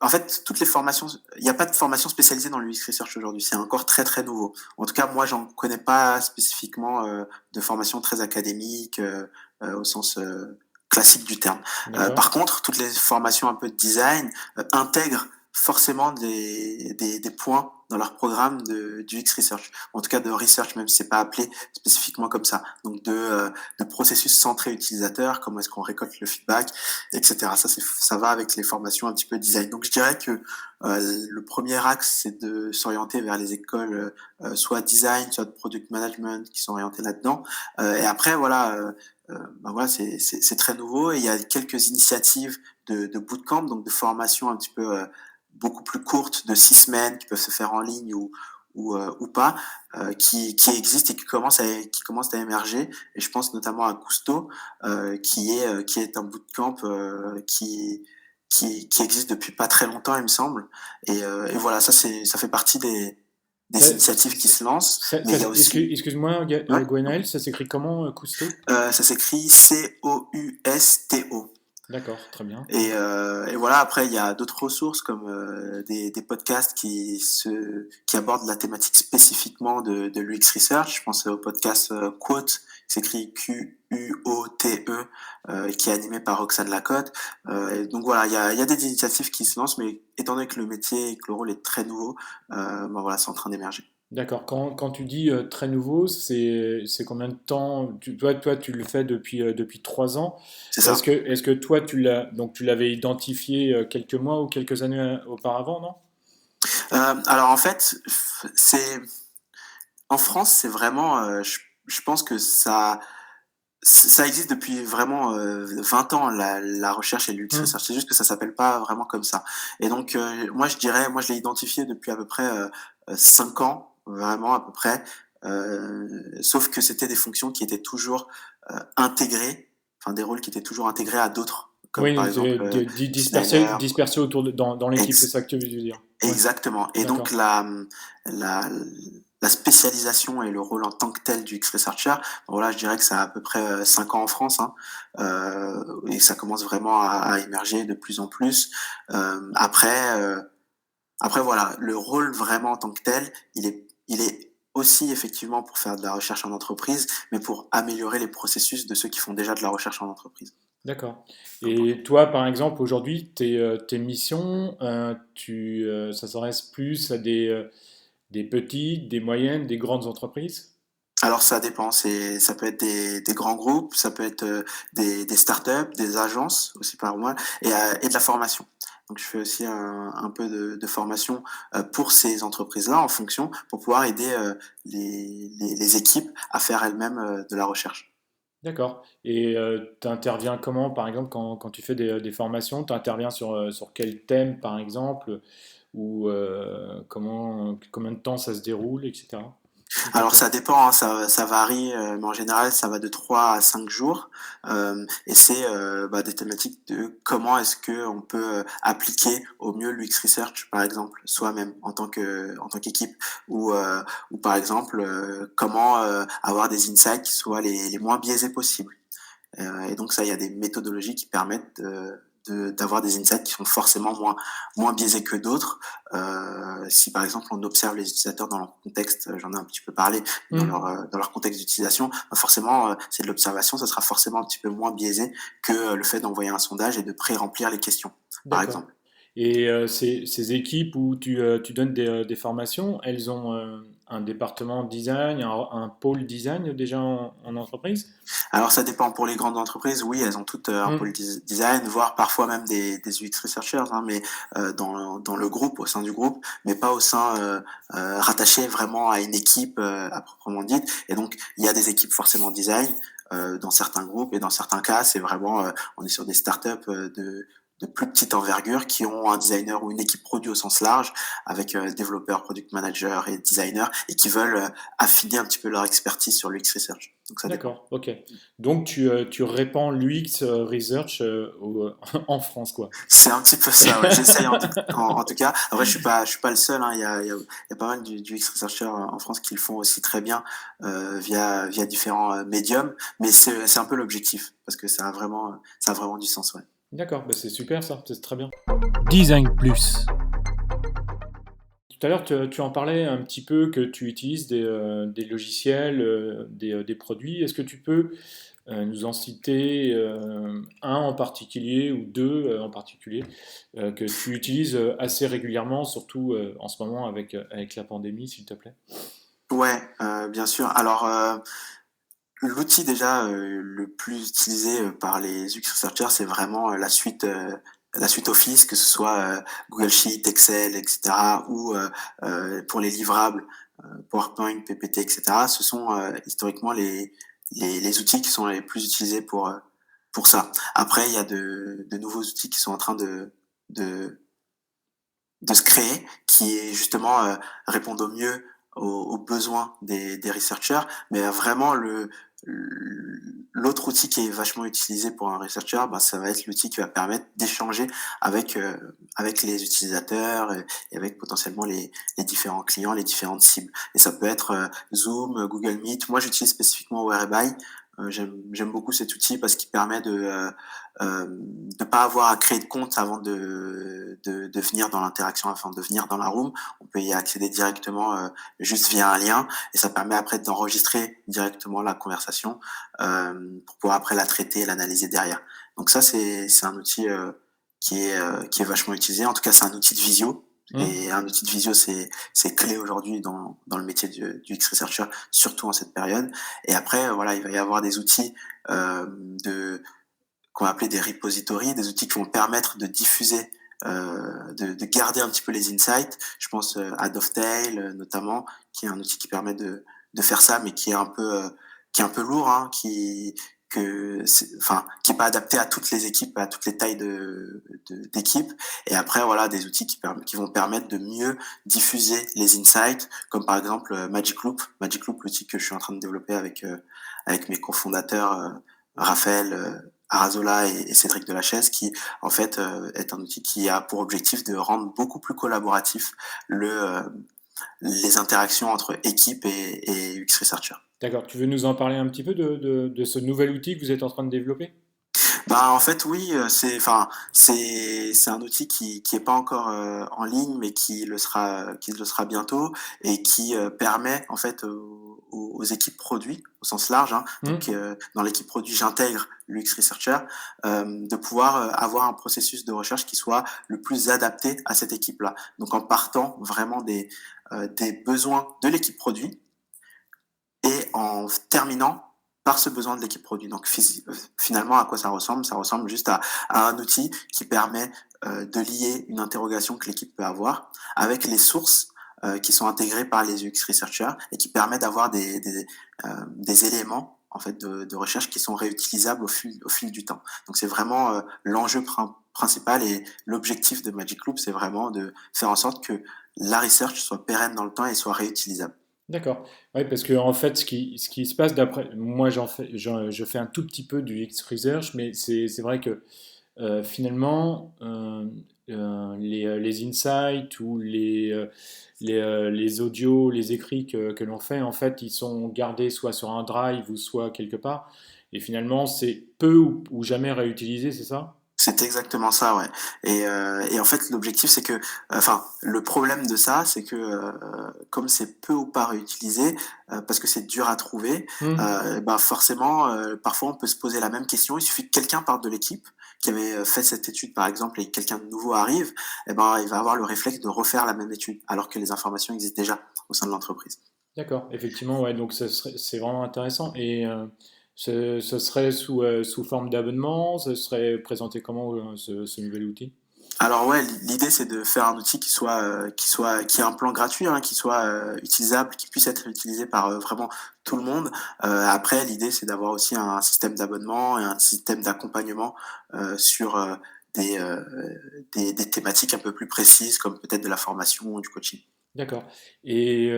en fait, toutes les formations, il n'y a pas de formation spécialisée dans l'UX Research aujourd'hui. C'est encore très très nouveau. En tout cas, moi, j'en connais pas spécifiquement de formation très académique au sens classique du terme. D'accord? Par contre, toutes les formations un peu de design intègrent forcément des points dans leur programme du X Research. En tout cas, de research, même si c'est pas appelé spécifiquement comme ça. Donc, de processus centré utilisateur, comment est-ce qu'on récolte le feedback, etc. Ça va avec les formations un petit peu design. Donc je dirais que le premier axe, c'est de s'orienter vers les écoles soit design, soit de product management qui sont orientées là-dedans. Et après, voilà, voilà, c'est très nouveau et il y a quelques initiatives de bootcamp, donc de formation un petit peu beaucoup plus courtes, de 6 semaines, qui peuvent se faire en ligne ou pas, qui existent et qui commencent à émerger. Et je pense notamment à Cousteau, qui est un bootcamp qui existe depuis pas très longtemps, il me semble. Et voilà, ça fait partie des Ça, initiatives qui se lancent. Mais il y a aussi, excuse-moi, ouais, Gwenaël, ça s'écrit comment, Cousteau? ça s'écrit Cousto. D'accord, très bien. Et voilà, après, il y a d'autres ressources comme des podcasts qui abordent la thématique spécifiquement de l'UX Research. Je pense au podcast Quote, qui s'écrit Quote, qui est animé par Roxane Lacotte. Et donc voilà, il y a des initiatives qui se lancent, mais étant donné que le métier et que le rôle est très nouveau, voilà, c'est en train d'émerger. D'accord. Quand tu dis très nouveau, c'est combien de temps? Toi, tu le fais depuis 3 ans. C'est ça. Est-ce que toi, tu l'avais identifié quelques mois ou quelques années auparavant, non? Alors en fait, c'est en France, c'est vraiment, je pense que ça existe depuis vraiment 20 ans, la recherche et l'UX Hmm. research. C'est juste que ça s'appelle pas vraiment comme ça. Et donc, moi, je l'ai identifié depuis à peu près 5 ans, vraiment à peu près. Sauf que c'était des fonctions qui étaient toujours intégrées, enfin des rôles qui étaient toujours intégrés à d'autres, comme par Oui, exemple designer. dispersé autour dans l'équipe, c'est Ex- ça que tu veux dire. Ouais, Exactement. Et donc d'accord. la, la spécialisation et le rôle en tant que tel du X-Researcher, voilà, je dirais que ça a à peu près 5 ans en France, hein, et ça commence vraiment à émerger de plus en plus. Après, voilà, le rôle vraiment en tant que tel, il est aussi effectivement pour faire de la recherche en entreprise, mais pour améliorer les processus de ceux qui font déjà de la recherche en entreprise. D'accord. C'est important. Et toi, par exemple, aujourd'hui, tes missions, ça s'adresse plus à des petites, des moyennes, des grandes entreprises? Alors ça dépend, ça peut être des grands groupes, ça peut être, des startups, des agences aussi par moi et de la formation. Donc je fais aussi un peu de formation, pour ces entreprises-là en fonction, pour pouvoir aider, les équipes à faire elles-mêmes, de la recherche. D'accord. Et tu interviens comment, par exemple, quand tu fais des formations, tu interviens sur quel thème, par exemple, ou combien de temps ça se déroule, etc. S'il te Alors plaît. ça dépend, hein, ça varie, mais en général, ça va de 3 à 5 jours, et c'est, des thématiques de comment est-ce qu'on peut, appliquer au mieux l'UX Research, par exemple, soi-même en tant qu'équipe ou par exemple, comment, avoir des insights qui soient les moins biaisés possibles. Et donc ça, il y a des méthodologies qui permettent d'avoir des insights qui sont forcément moins biaisés que d'autres. Si par exemple on observe les utilisateurs dans leur contexte, j'en ai un petit peu parlé, Hmm. dans leur contexte d'utilisation, bah forcément, c'est de l'observation, ça sera forcément un petit peu moins biaisé que le fait d'envoyer un sondage et de pré-remplir les questions, par D'accord. exemple. Et ces équipes où tu donnes des formations, elles ont un département design, un pôle design déjà en entreprise? Alors ça dépend. Pour les grandes entreprises, oui, elles ont toutes, un pôle Hmm. design, voire parfois même des UX researchers, hein, mais dans le groupe, au sein du groupe, mais pas au sein, rattaché vraiment à une équipe, à proprement dite. Et donc il y a des équipes forcément design, dans certains groupes et dans certains cas, c'est vraiment, on est sur des startups, de plus petite envergure qui ont un designer ou une équipe produit au sens large avec, développeurs, product managers et designers et qui veulent, affiner un petit peu leur expertise sur l'UX research. Donc ça dépend. D'accord, ok. Donc tu répands l'UX Research en France, quoi. C'est un petit peu ça, ouais. J'essaye en tout cas. Après, je suis pas le seul, hein. Il y a pas mal d'UX researchers en France qui le font aussi très bien via différents médiums. Mais c'est un peu l'objectif parce que ça a vraiment du sens, ouais. D'accord, bah c'est super ça, c'est très bien. Design Plus. Tout à l'heure, tu en parlais un petit peu que tu utilises des logiciels, des produits. Est-ce que tu peux nous en citer un en particulier ou deux en particulier que tu utilises assez régulièrement, surtout en ce moment avec la pandémie, s'il te plaît? Ouais, bien sûr. Alors, l'outil déjà, le plus utilisé, par les UX researchers, c'est vraiment, la suite Office, que ce soit, Google Sheet, Excel et cetera ou, pour les livrables, PowerPoint, PPT et cetera. Ce sont, historiquement les outils qui sont les plus utilisés pour ça. Après, il y a de nouveaux outils qui sont en train de de se créer, qui justement, répondent au mieux aux besoins des researchers. Mais vraiment l'autre outil qui est vachement utilisé pour un researcher, bah, ça va être l'outil qui va permettre d'échanger avec les utilisateurs et avec potentiellement les différents clients, les différentes cibles. Et ça peut être, Zoom, Google Meet. Moi, j'utilise spécifiquement Whereby. J'aime beaucoup cet outil parce qu'il permet de pas avoir à créer de compte avant de venir dans l'interaction, enfin de venir dans la room. On peut y accéder directement, juste via un lien et ça permet après d'enregistrer directement la conversation, pour pouvoir après la traiter et l'analyser derrière. Donc ça, c'est un outil, qui est vachement utilisé. En tout cas, c'est un outil de visio Hmm. et un outil de visio, c'est clé aujourd'hui dans le métier du UX researcher, surtout en cette période. Et après, voilà, il va y avoir des outils, de qu'on va appeler des repositories, des outils qui vont permettre de diffuser, de garder un petit peu les insights. Je pense, à Dovetail, notamment, qui est un outil qui permet de faire ça, mais qui est un peu lourd, hein, qui est pas adapté à toutes les équipes, à toutes les tailles d'équipes. Et après, voilà, des outils qui vont permettre de mieux diffuser les insights, comme par exemple, Magic Loop. Magic Loop, l'outil que je suis en train de développer avec mes cofondateurs, Raphaël, Arazola et Cédric Delachaise, qui en fait, est un outil qui a pour objectif de rendre beaucoup plus collaboratif les interactions entre équipes et UX researchers. D'accord, tu veux nous en parler un petit peu de ce nouvel outil que vous êtes en train de développer? Bah, en fait, oui, c'est un outil qui est pas encore, en ligne, mais qui le sera bientôt et qui, permet en fait aux équipes produits, au sens large, hein. Donc, Mmh. dans l'équipe produit, j'intègre l'UX researcher, de pouvoir, avoir un processus de recherche qui soit le plus adapté à cette équipe-là. Donc en partant vraiment des besoins de l'équipe produit et en terminant par ce besoin de l'équipe produit. Donc finalement, à quoi ça ressemble? Ça ressemble juste à un outil qui permet, de lier une interrogation que l'équipe peut avoir avec les sources, qui sont intégrées par les UX researchers et qui permet d'avoir des éléments, en fait, de recherche qui sont réutilisables au fil du temps. Donc c'est vraiment, l'enjeu principal et l'objectif de Magic Loop, c'est vraiment de faire en sorte que la research soit pérenne dans le temps et soit réutilisable. D'accord. Oui, parce que en fait, ce qui se passe d'après, moi, je fais un tout petit peu du X-Research, mais c'est vrai que finalement, les insights ou les audios, les écrits que l'on fait, en fait, ils sont gardés soit sur un drive ou soit quelque part. Et finalement, c'est peu ou jamais réutilisé, c'est ça? C'est exactement ça, ouais. Et en fait, l'objectif, c'est que, enfin, le problème de ça, c'est que, comme c'est peu ou pas réutilisé, parce que c'est dur à trouver, Hmm. bah, forcément, parfois, on peut se poser la même question. Il suffit que quelqu'un parte de l'équipe qui avait, fait cette étude, par exemple, et que quelqu'un de nouveau arrive, et ben, il va avoir le réflexe de refaire la même étude, alors que les informations existent déjà au sein de l'entreprise. D'accord, effectivement, ouais, donc c'est vraiment intéressant. Et ce serait sous forme d'abonnement, ce serait présenté comment ce nouvel outil? Alors ouais, l'idée c'est de faire un outil qui ait un plan gratuit, hein, qui soit, utilisable, qui puisse être utilisé par, vraiment tout le monde. Après l'idée c'est d'avoir aussi un système d'abonnement et un système d'accompagnement, sur, des thématiques un peu plus précises comme peut-être de la formation ou du coaching. D'accord. Et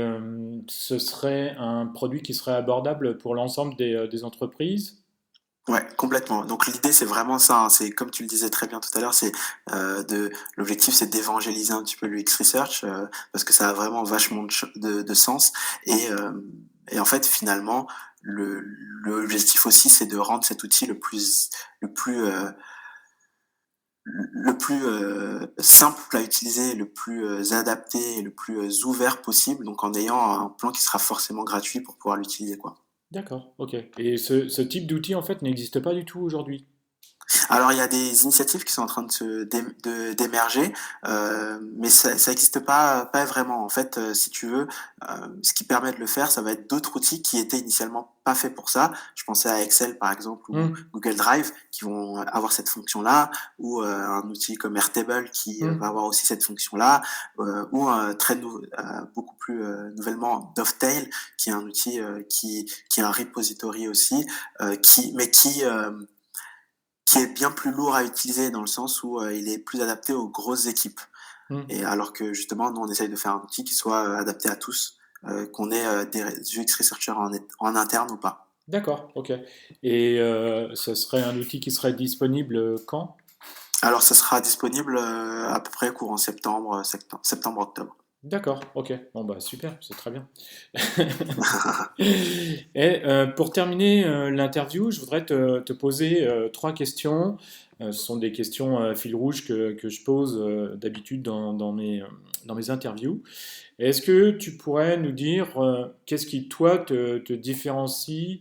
ce serait un produit qui serait abordable pour l'ensemble des entreprises? Ouais, complètement. Donc l'idée, c'est vraiment ça, hein, c'est comme tu le disais très bien tout à l'heure, de l'objectif, c'est d'évangéliser un petit peu l'UX research, parce que ça a vraiment vachement de sens et en fait, finalement, le l'objectif aussi, c'est de rendre cet outil le plus, heu, le plus, simple à utiliser, le plus, adapté et le plus, ouvert possible, donc en ayant un plan qui sera forcément gratuit pour pouvoir l'utiliser, quoi. D'accord, ok. Et ce type d'outil, en fait, n'existe pas du tout aujourd'hui. Alors, il y a des initiatives qui sont en train d'émerger, mais ça existe pas vraiment. En fait, si tu veux, ce qui permet de le faire, ça va être d'autres outils qui étaient initialement pas faits pour ça. Je pensais à Excel, par exemple, ou Hmm, Google Drive, qui vont avoir cette fonction-là, ou, un outil comme Airtable qui, va hmm. avoir aussi cette fonction-là, ou beaucoup plus, nouvellement Dovetail, qui est un outil, qui est un repository aussi, qui est bien plus lourd à utiliser dans le sens où, il est plus adapté aux grosses équipes Hmm. et alors que justement nous on essaye de faire un outil qui soit, adapté à tous, qu'on ait, des UX researchers en interne ou pas. D'accord, ok. Et ce serait un outil qui serait disponible quand? Alors ça sera disponible, à peu près courant septembre-octobre. D'accord, ok. Bon, bah super, c'est très bien. Et pour terminer l'interview, je voudrais te poser trois questions. Ce sont des questions fil rouge que je pose d'habitude dans mes interviews. Est-ce que tu pourrais nous dire qu'est-ce qui, toi, te différencie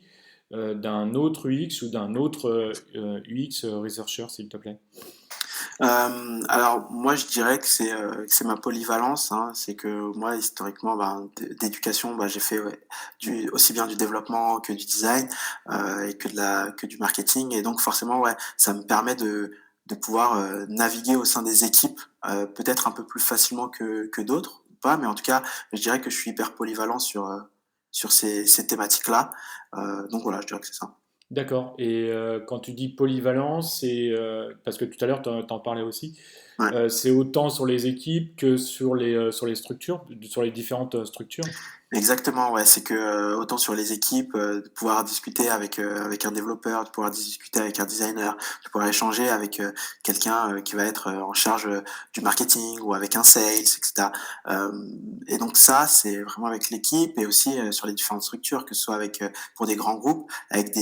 d'un autre UX ou d'un autre UX researcher, s'il te plaît? Alors moi je dirais que c'est ma polyvalence, hein. C'est que moi historiquement, ben, d'éducation, bah, j'ai fait, ouais, du aussi bien du développement que du design, et que du marketing et donc forcément, ouais, ça me permet de pouvoir, naviguer au sein des équipes, peut-être un peu plus facilement que d'autres, ou pas, mais en tout cas, je dirais que je suis hyper polyvalent sur ces thématiques-là, donc voilà, je dirais que c'est ça. D'accord. Et quand tu dis polyvalence, c'est parce que tout à l'heure, tu en parlais aussi, Ouais. c'est autant sur les équipes que sur les structures, sur les différentes structures? Exactement, ouais, c'est que, autant sur les équipes, de pouvoir discuter avec un développeur, de pouvoir discuter avec un designer, de pouvoir échanger avec, quelqu'un, qui va être, en charge, du marketing ou avec un sales et cetera. Et donc ça, c'est vraiment avec l'équipe et aussi, sur les différentes structures, que ce soit avec, pour des grands groupes, avec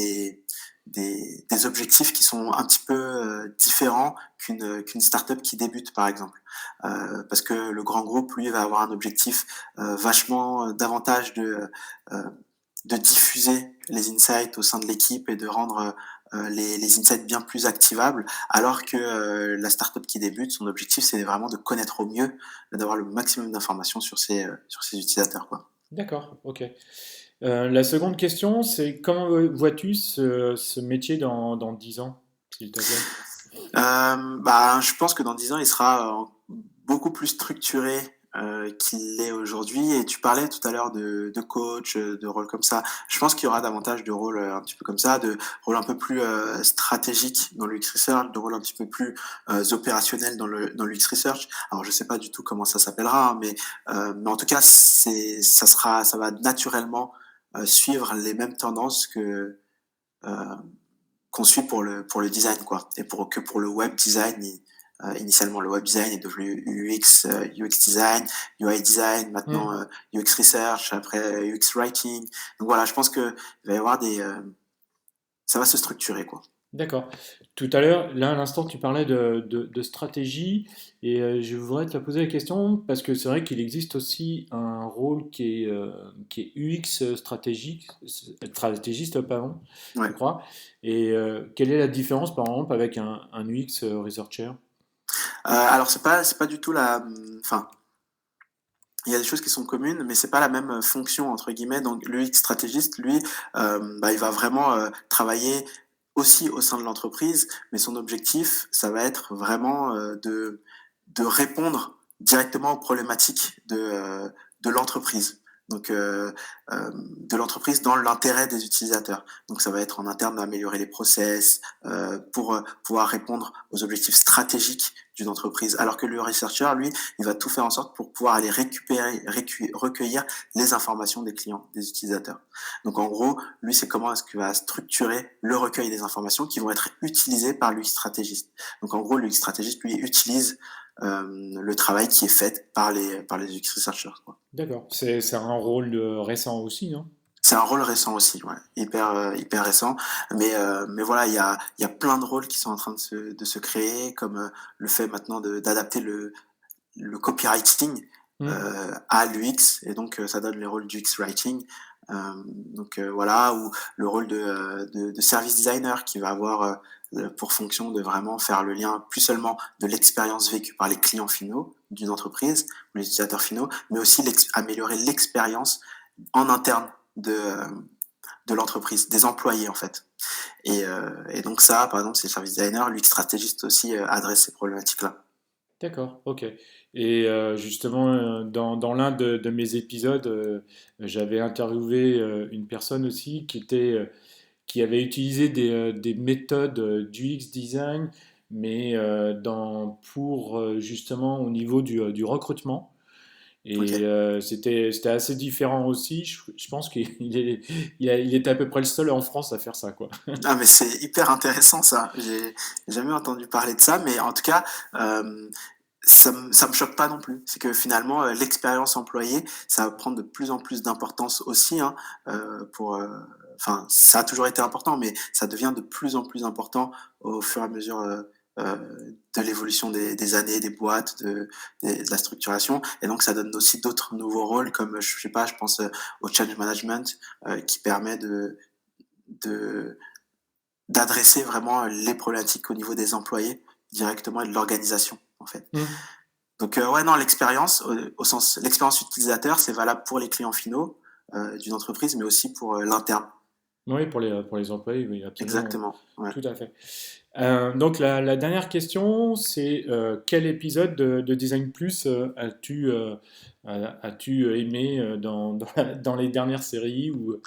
des objectifs qui sont un petit peu différents qu'une startup qui débute, par exemple. Parce que le grand groupe, lui, va avoir un objectif vachement davantage euh, de diffuser les insights au sein de l'équipe et de rendre les insights bien plus activables, alors que la startup qui débute, son objectif, c'est vraiment de connaître au mieux, d'avoir le maximum d'informations sur ses utilisateurs, quoi. D'accord, ok. La seconde question, c'est comment vois-tu ce métier dans 10 ans, s'il te plaît? Bah, je pense que dans 10 ans, il sera beaucoup plus structuré qu'il l'est aujourd'hui. Et tu parlais tout à l'heure de coach, de rôles comme ça. Je pense qu'il y aura davantage de rôles un petit peu comme ça, de rôles un peu plus stratégiques dans l'UX Research, de rôles un petit peu plus opérationnels dans l'UX Research. Alors, je sais pas du tout comment ça s'appellera, hein, mais en tout cas, ça va naturellement suivre les mêmes tendances euh, qu'on suit pour le design, quoi. Et pour le web design, initialement, le web design est devenu UX, UX design, UI design, maintenant Hmm. UX research, après UX writing. Donc voilà, je pense que il va y avoir ça va se structurer, quoi. D'accord. Tout à l'heure, là à l'instant, tu parlais de stratégie et je voudrais te poser la question parce que c'est vrai qu'il existe aussi un rôle qui est UX stratégiste, pardon, je Ouais. crois. Et quelle est la différence, par exemple, avec un UX researcher? Alors c'est pas du tout enfin, il y a des choses qui sont communes, mais c'est pas la même fonction entre guillemets. Donc le X stratégiste, lui, bah, il va vraiment travailler aussi au sein de l'entreprise, mais son objectif, ça va être vraiment de répondre directement aux problématiques de l'entreprise. Donc de l'entreprise dans l'intérêt des utilisateurs. Donc ça va être en interne d'améliorer les process pour pouvoir répondre aux objectifs stratégiques d'une entreprise. Alors que le researcher, lui, il va tout faire en sorte pour pouvoir aller recueillir les informations des clients, des utilisateurs. Donc en gros, lui, c'est comment est-ce qu'il va structurer le recueil des informations qui vont être utilisées par l'UX stratégiste. Donc en gros, l'UX stratégiste, lui, utilise le travail qui est fait par les UX researchers, quoi. D'accord. C'est un rôle récent aussi, non? C'est un rôle récent aussi, ouais, hyper récent. Mais voilà, il y a plein de rôles qui sont en train de se créer, comme le fait maintenant d'adapter le copywriting Hmm. à l'UX, et donc ça donne les rôles du UX writing. Donc voilà, ou le rôle de service designer qui va avoir pour fonction de vraiment faire le lien plus seulement de l'expérience vécue par les clients finaux d'une entreprise ou les utilisateurs finaux, mais aussi améliorer l'expérience en interne de l'entreprise, des employés en fait. Et donc ça, par exemple, c'est le service designer, l'UX stratégiste aussi adresse ces problématiques-là. D'accord, ok. Et justement, dans l'un de mes épisodes, j'avais interviewé une personne aussi qui avait utilisé des méthodes du X design, mais pour justement au niveau du recrutement. Et Ok. c'était assez différent aussi. Je pense il est à peu près le seul en France à faire ça, quoi. Ah mais c'est hyper intéressant ça. J'ai jamais entendu parler de ça, mais en tout cas, euh, ça me choque pas non plus. C'est que finalement, l'expérience employée, ça va prendre de plus en plus d'importance aussi, hein, enfin, ça a toujours été important, mais ça devient de plus en plus important au fur et à mesure de l'évolution des années, des boîtes, de la structuration. Et donc, ça donne aussi d'autres nouveaux rôles, comme, je sais pas, je pense au change management, qui permet de d'adresser vraiment les problématiques au niveau des employés directement et de l'organisation, en fait. Hmm. Donc ouais, non, l'expérience au sens l'expérience utilisateur, c'est valable pour les clients finaux d'une entreprise, mais aussi pour l'interne. Oui, pour les employés, oui, absolument. Exactement, ouais. Tout à fait. Donc la dernière question, c'est quel épisode de Design Plus as-tu aimé dans les dernières séries ou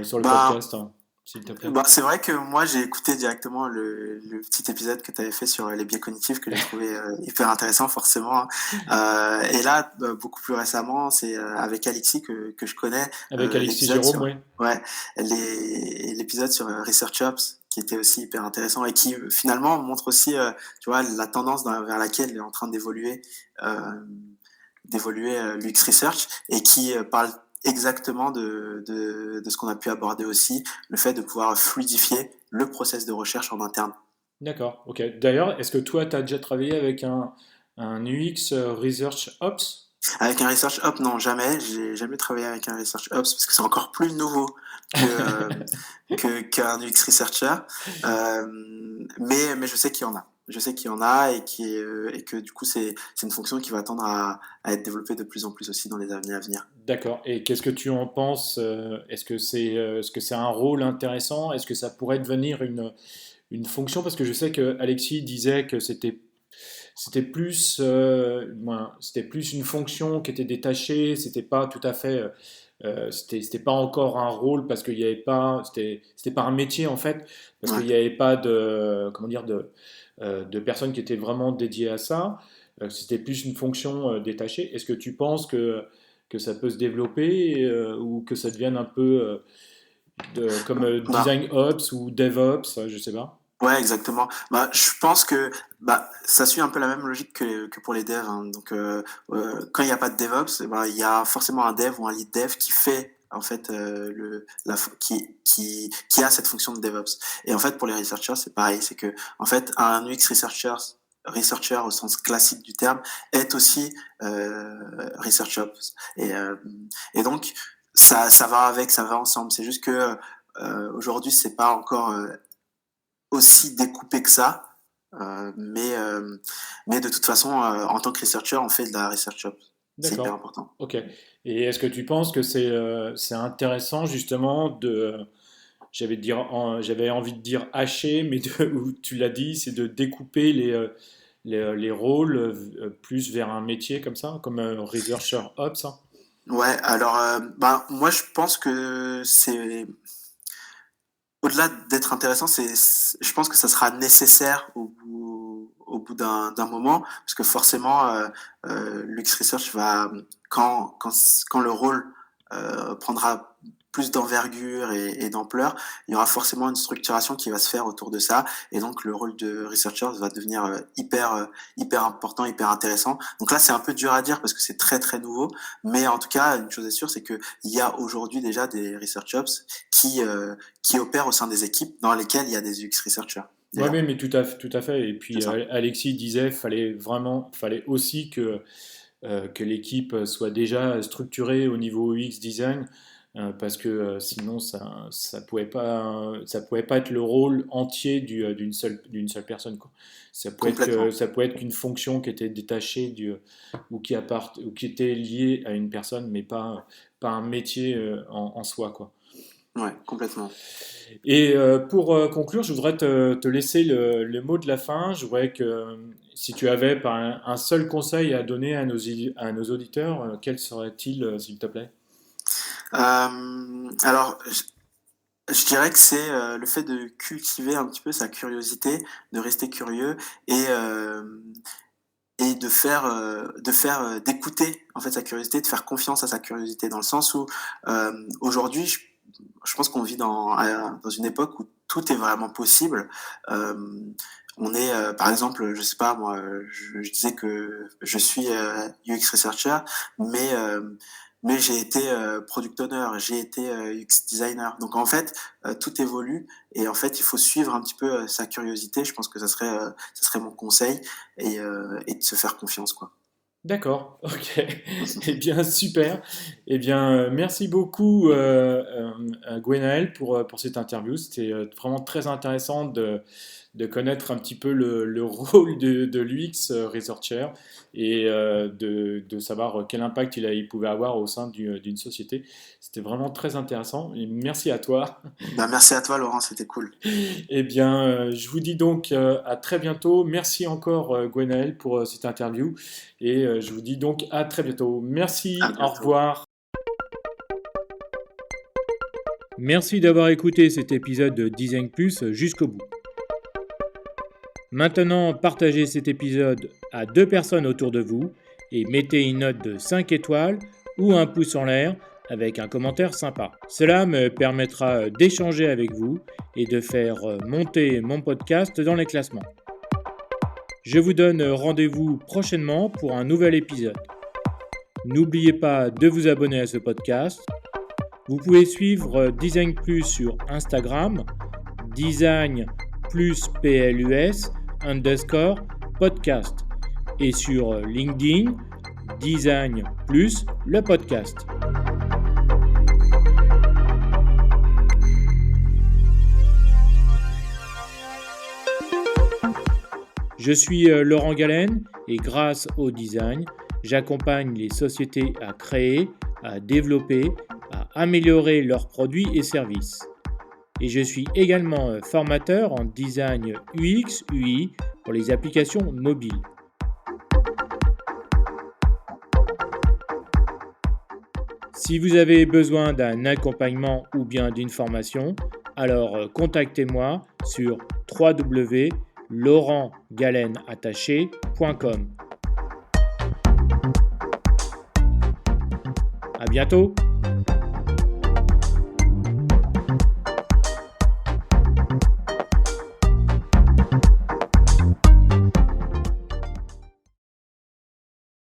sur le Ben, podcast, hein, s'il te plaît? bah, c'est vrai que moi j'ai écouté directement le petit épisode que tu avais fait sur les biais cognitifs que j'ai trouvé hyper intéressant forcément, hein. Et là, beaucoup plus récemment, c'est avec Alexis que je connais, Avec Alexis l'épisode Jérôme, sur oui. ouais, l'épisode sur Research Ops qui était aussi hyper intéressant et qui finalement montre aussi tu vois la tendance vers laquelle est en train d'évoluer l'UX Research et qui parle exactement de ce qu'on a pu aborder aussi, le fait de pouvoir fluidifier le process de recherche en interne. D'accord, ok. D'ailleurs, est-ce que toi, tu as déjà travaillé avec un UX Research Ops? Avec un research hub, non, jamais. J'ai jamais travaillé avec un research ops parce que c'est encore plus nouveau que, qu'un UX researcher. Mais je sais qu'il y en a. Je sais qu'il y en a et que du coup, c'est une fonction qui va tendre à être développée de plus en plus aussi dans les années à venir. D'accord. Et qu'est-ce que tu en penses? Est-ce que c'est un rôle intéressant? Est-ce que ça pourrait devenir une fonction? Parce que je sais que Alexis disait que c'était plus une fonction qui était détachée. C'était pas tout à fait, c'était pas encore un rôle parce qu'il y avait pas, c'était pas un métier en fait, parce qu'il Ouais. n'y avait pas de, comment dire, de personnes qui étaient vraiment dédiées à ça. C'était plus une fonction détachée. Est-ce que tu penses que ça peut se développer ou que ça devienne un peu comme Bah, Design Ops ou DevOps, je sais pas. ouais, exactement. Bah, je pense que ça suit un peu la même logique que pour les devs, hein. Donc, quand il n'y a pas de DevOps, eh ben, il y a forcément un dev ou un lead dev qui fait en fait qui a cette fonction de DevOps. Et en fait, pour les researchers, c'est pareil, c'est que en fait, un UX researcher au sens classique du terme est aussi research ops. Et donc ça va avec, ça va ensemble. C'est juste que aujourd'hui, c'est pas encore aussi découpé que ça. Mais de toute façon, en tant que researcher, on fait de la research ops. C'est hyper D'accord. important. Ok. Et est-ce que tu penses que c'est intéressant justement j'avais envie de dire hacher, mais ou tu l'as dit, c'est de découper les rôles plus vers un métier comme ça, comme Researcher Ops, hein. Ouais, alors, moi, je pense que c'est au-delà d'être intéressant, je pense que ça sera nécessaire au bout d'un moment, parce que forcément, l'UX Research va, quand le rôle prendra plus d'envergure et d'ampleur, il y aura forcément une structuration qui va se faire autour de ça, et donc le rôle de researcher va devenir hyper important, hyper intéressant. Donc là, c'est un peu dur à dire parce que c'est très très nouveau, mais en tout cas, une chose est sûre, c'est que il y a aujourd'hui déjà des research ops qui opèrent au sein des équipes dans lesquelles il y a des UX researchers, Ouais, déjà. mais tout à fait. Et C'est puis ça. Alexis disait, fallait aussi que l'équipe soit déjà structurée au niveau UX design, parce que sinon ça pouvait pas être le rôle entier d'une seule personne, quoi. Complètement. Ça pouvait être qu'une fonction qui était détachée ou qui était liée à une personne, mais pas un métier en soi, quoi. Ouais, complètement. Et pour conclure, je voudrais te laisser le mot de la fin. Je voudrais que si tu avais un seul conseil à donner à nos auditeurs, quel serait-il, s'il te plaît? Alors, je dirais que c'est le fait de cultiver un petit peu sa curiosité, de rester curieux et, et d'écouter en fait sa curiosité, de faire confiance à sa curiosité, dans le sens où aujourd'hui, je pense qu'on vit dans une époque où tout est vraiment possible. Euh, on est, par exemple, je sais pas moi, je disais que je suis UX researcher, mais euh, mais j'ai été product owner, j'ai été UX designer. Donc en fait, tout évolue et en fait, il faut suivre un petit peu sa curiosité. Je pense que ça serait mon conseil et de se faire confiance, quoi. D'accord, ok. Eh bien, super. Eh bien, merci beaucoup, Gwenaël, pour cette interview. C'était vraiment très intéressant de connaître un petit peu le rôle de l'UX researcher et de savoir quel impact il pouvait avoir au sein d'une société. C'était vraiment très intéressant. Et merci à toi. Bah, merci à toi, Laurent, c'était cool. Eh bien, je vous dis donc à très bientôt. Merci encore, Gwenaël, pour cette interview. Et je vous dis donc à très bientôt. À Merci, au bientôt. revoir. Merci d'avoir écouté cet épisode de Design Plus jusqu'au bout. Maintenant, partagez cet épisode à 2 personnes autour de vous et mettez une note de 5 étoiles ou un pouce en l'air avec un commentaire sympa. Cela me permettra d'échanger avec vous et de faire monter mon podcast dans les classements. Je vous donne rendez-vous prochainement pour un nouvel épisode. N'oubliez pas de vous abonner à ce podcast. Vous pouvez suivre Design Plus sur Instagram, Design plus PLUS _podcast et sur LinkedIn, Design plus le podcast. Je suis Laurent Galen et grâce au design, j'accompagne les sociétés à créer, à développer, à améliorer leurs produits et services. Et je suis également formateur en design UX, UI pour les applications mobiles. Si vous avez besoin d'un accompagnement ou bien d'une formation, alors contactez-moi sur www.laurentgalenattaché.com. À bientôt!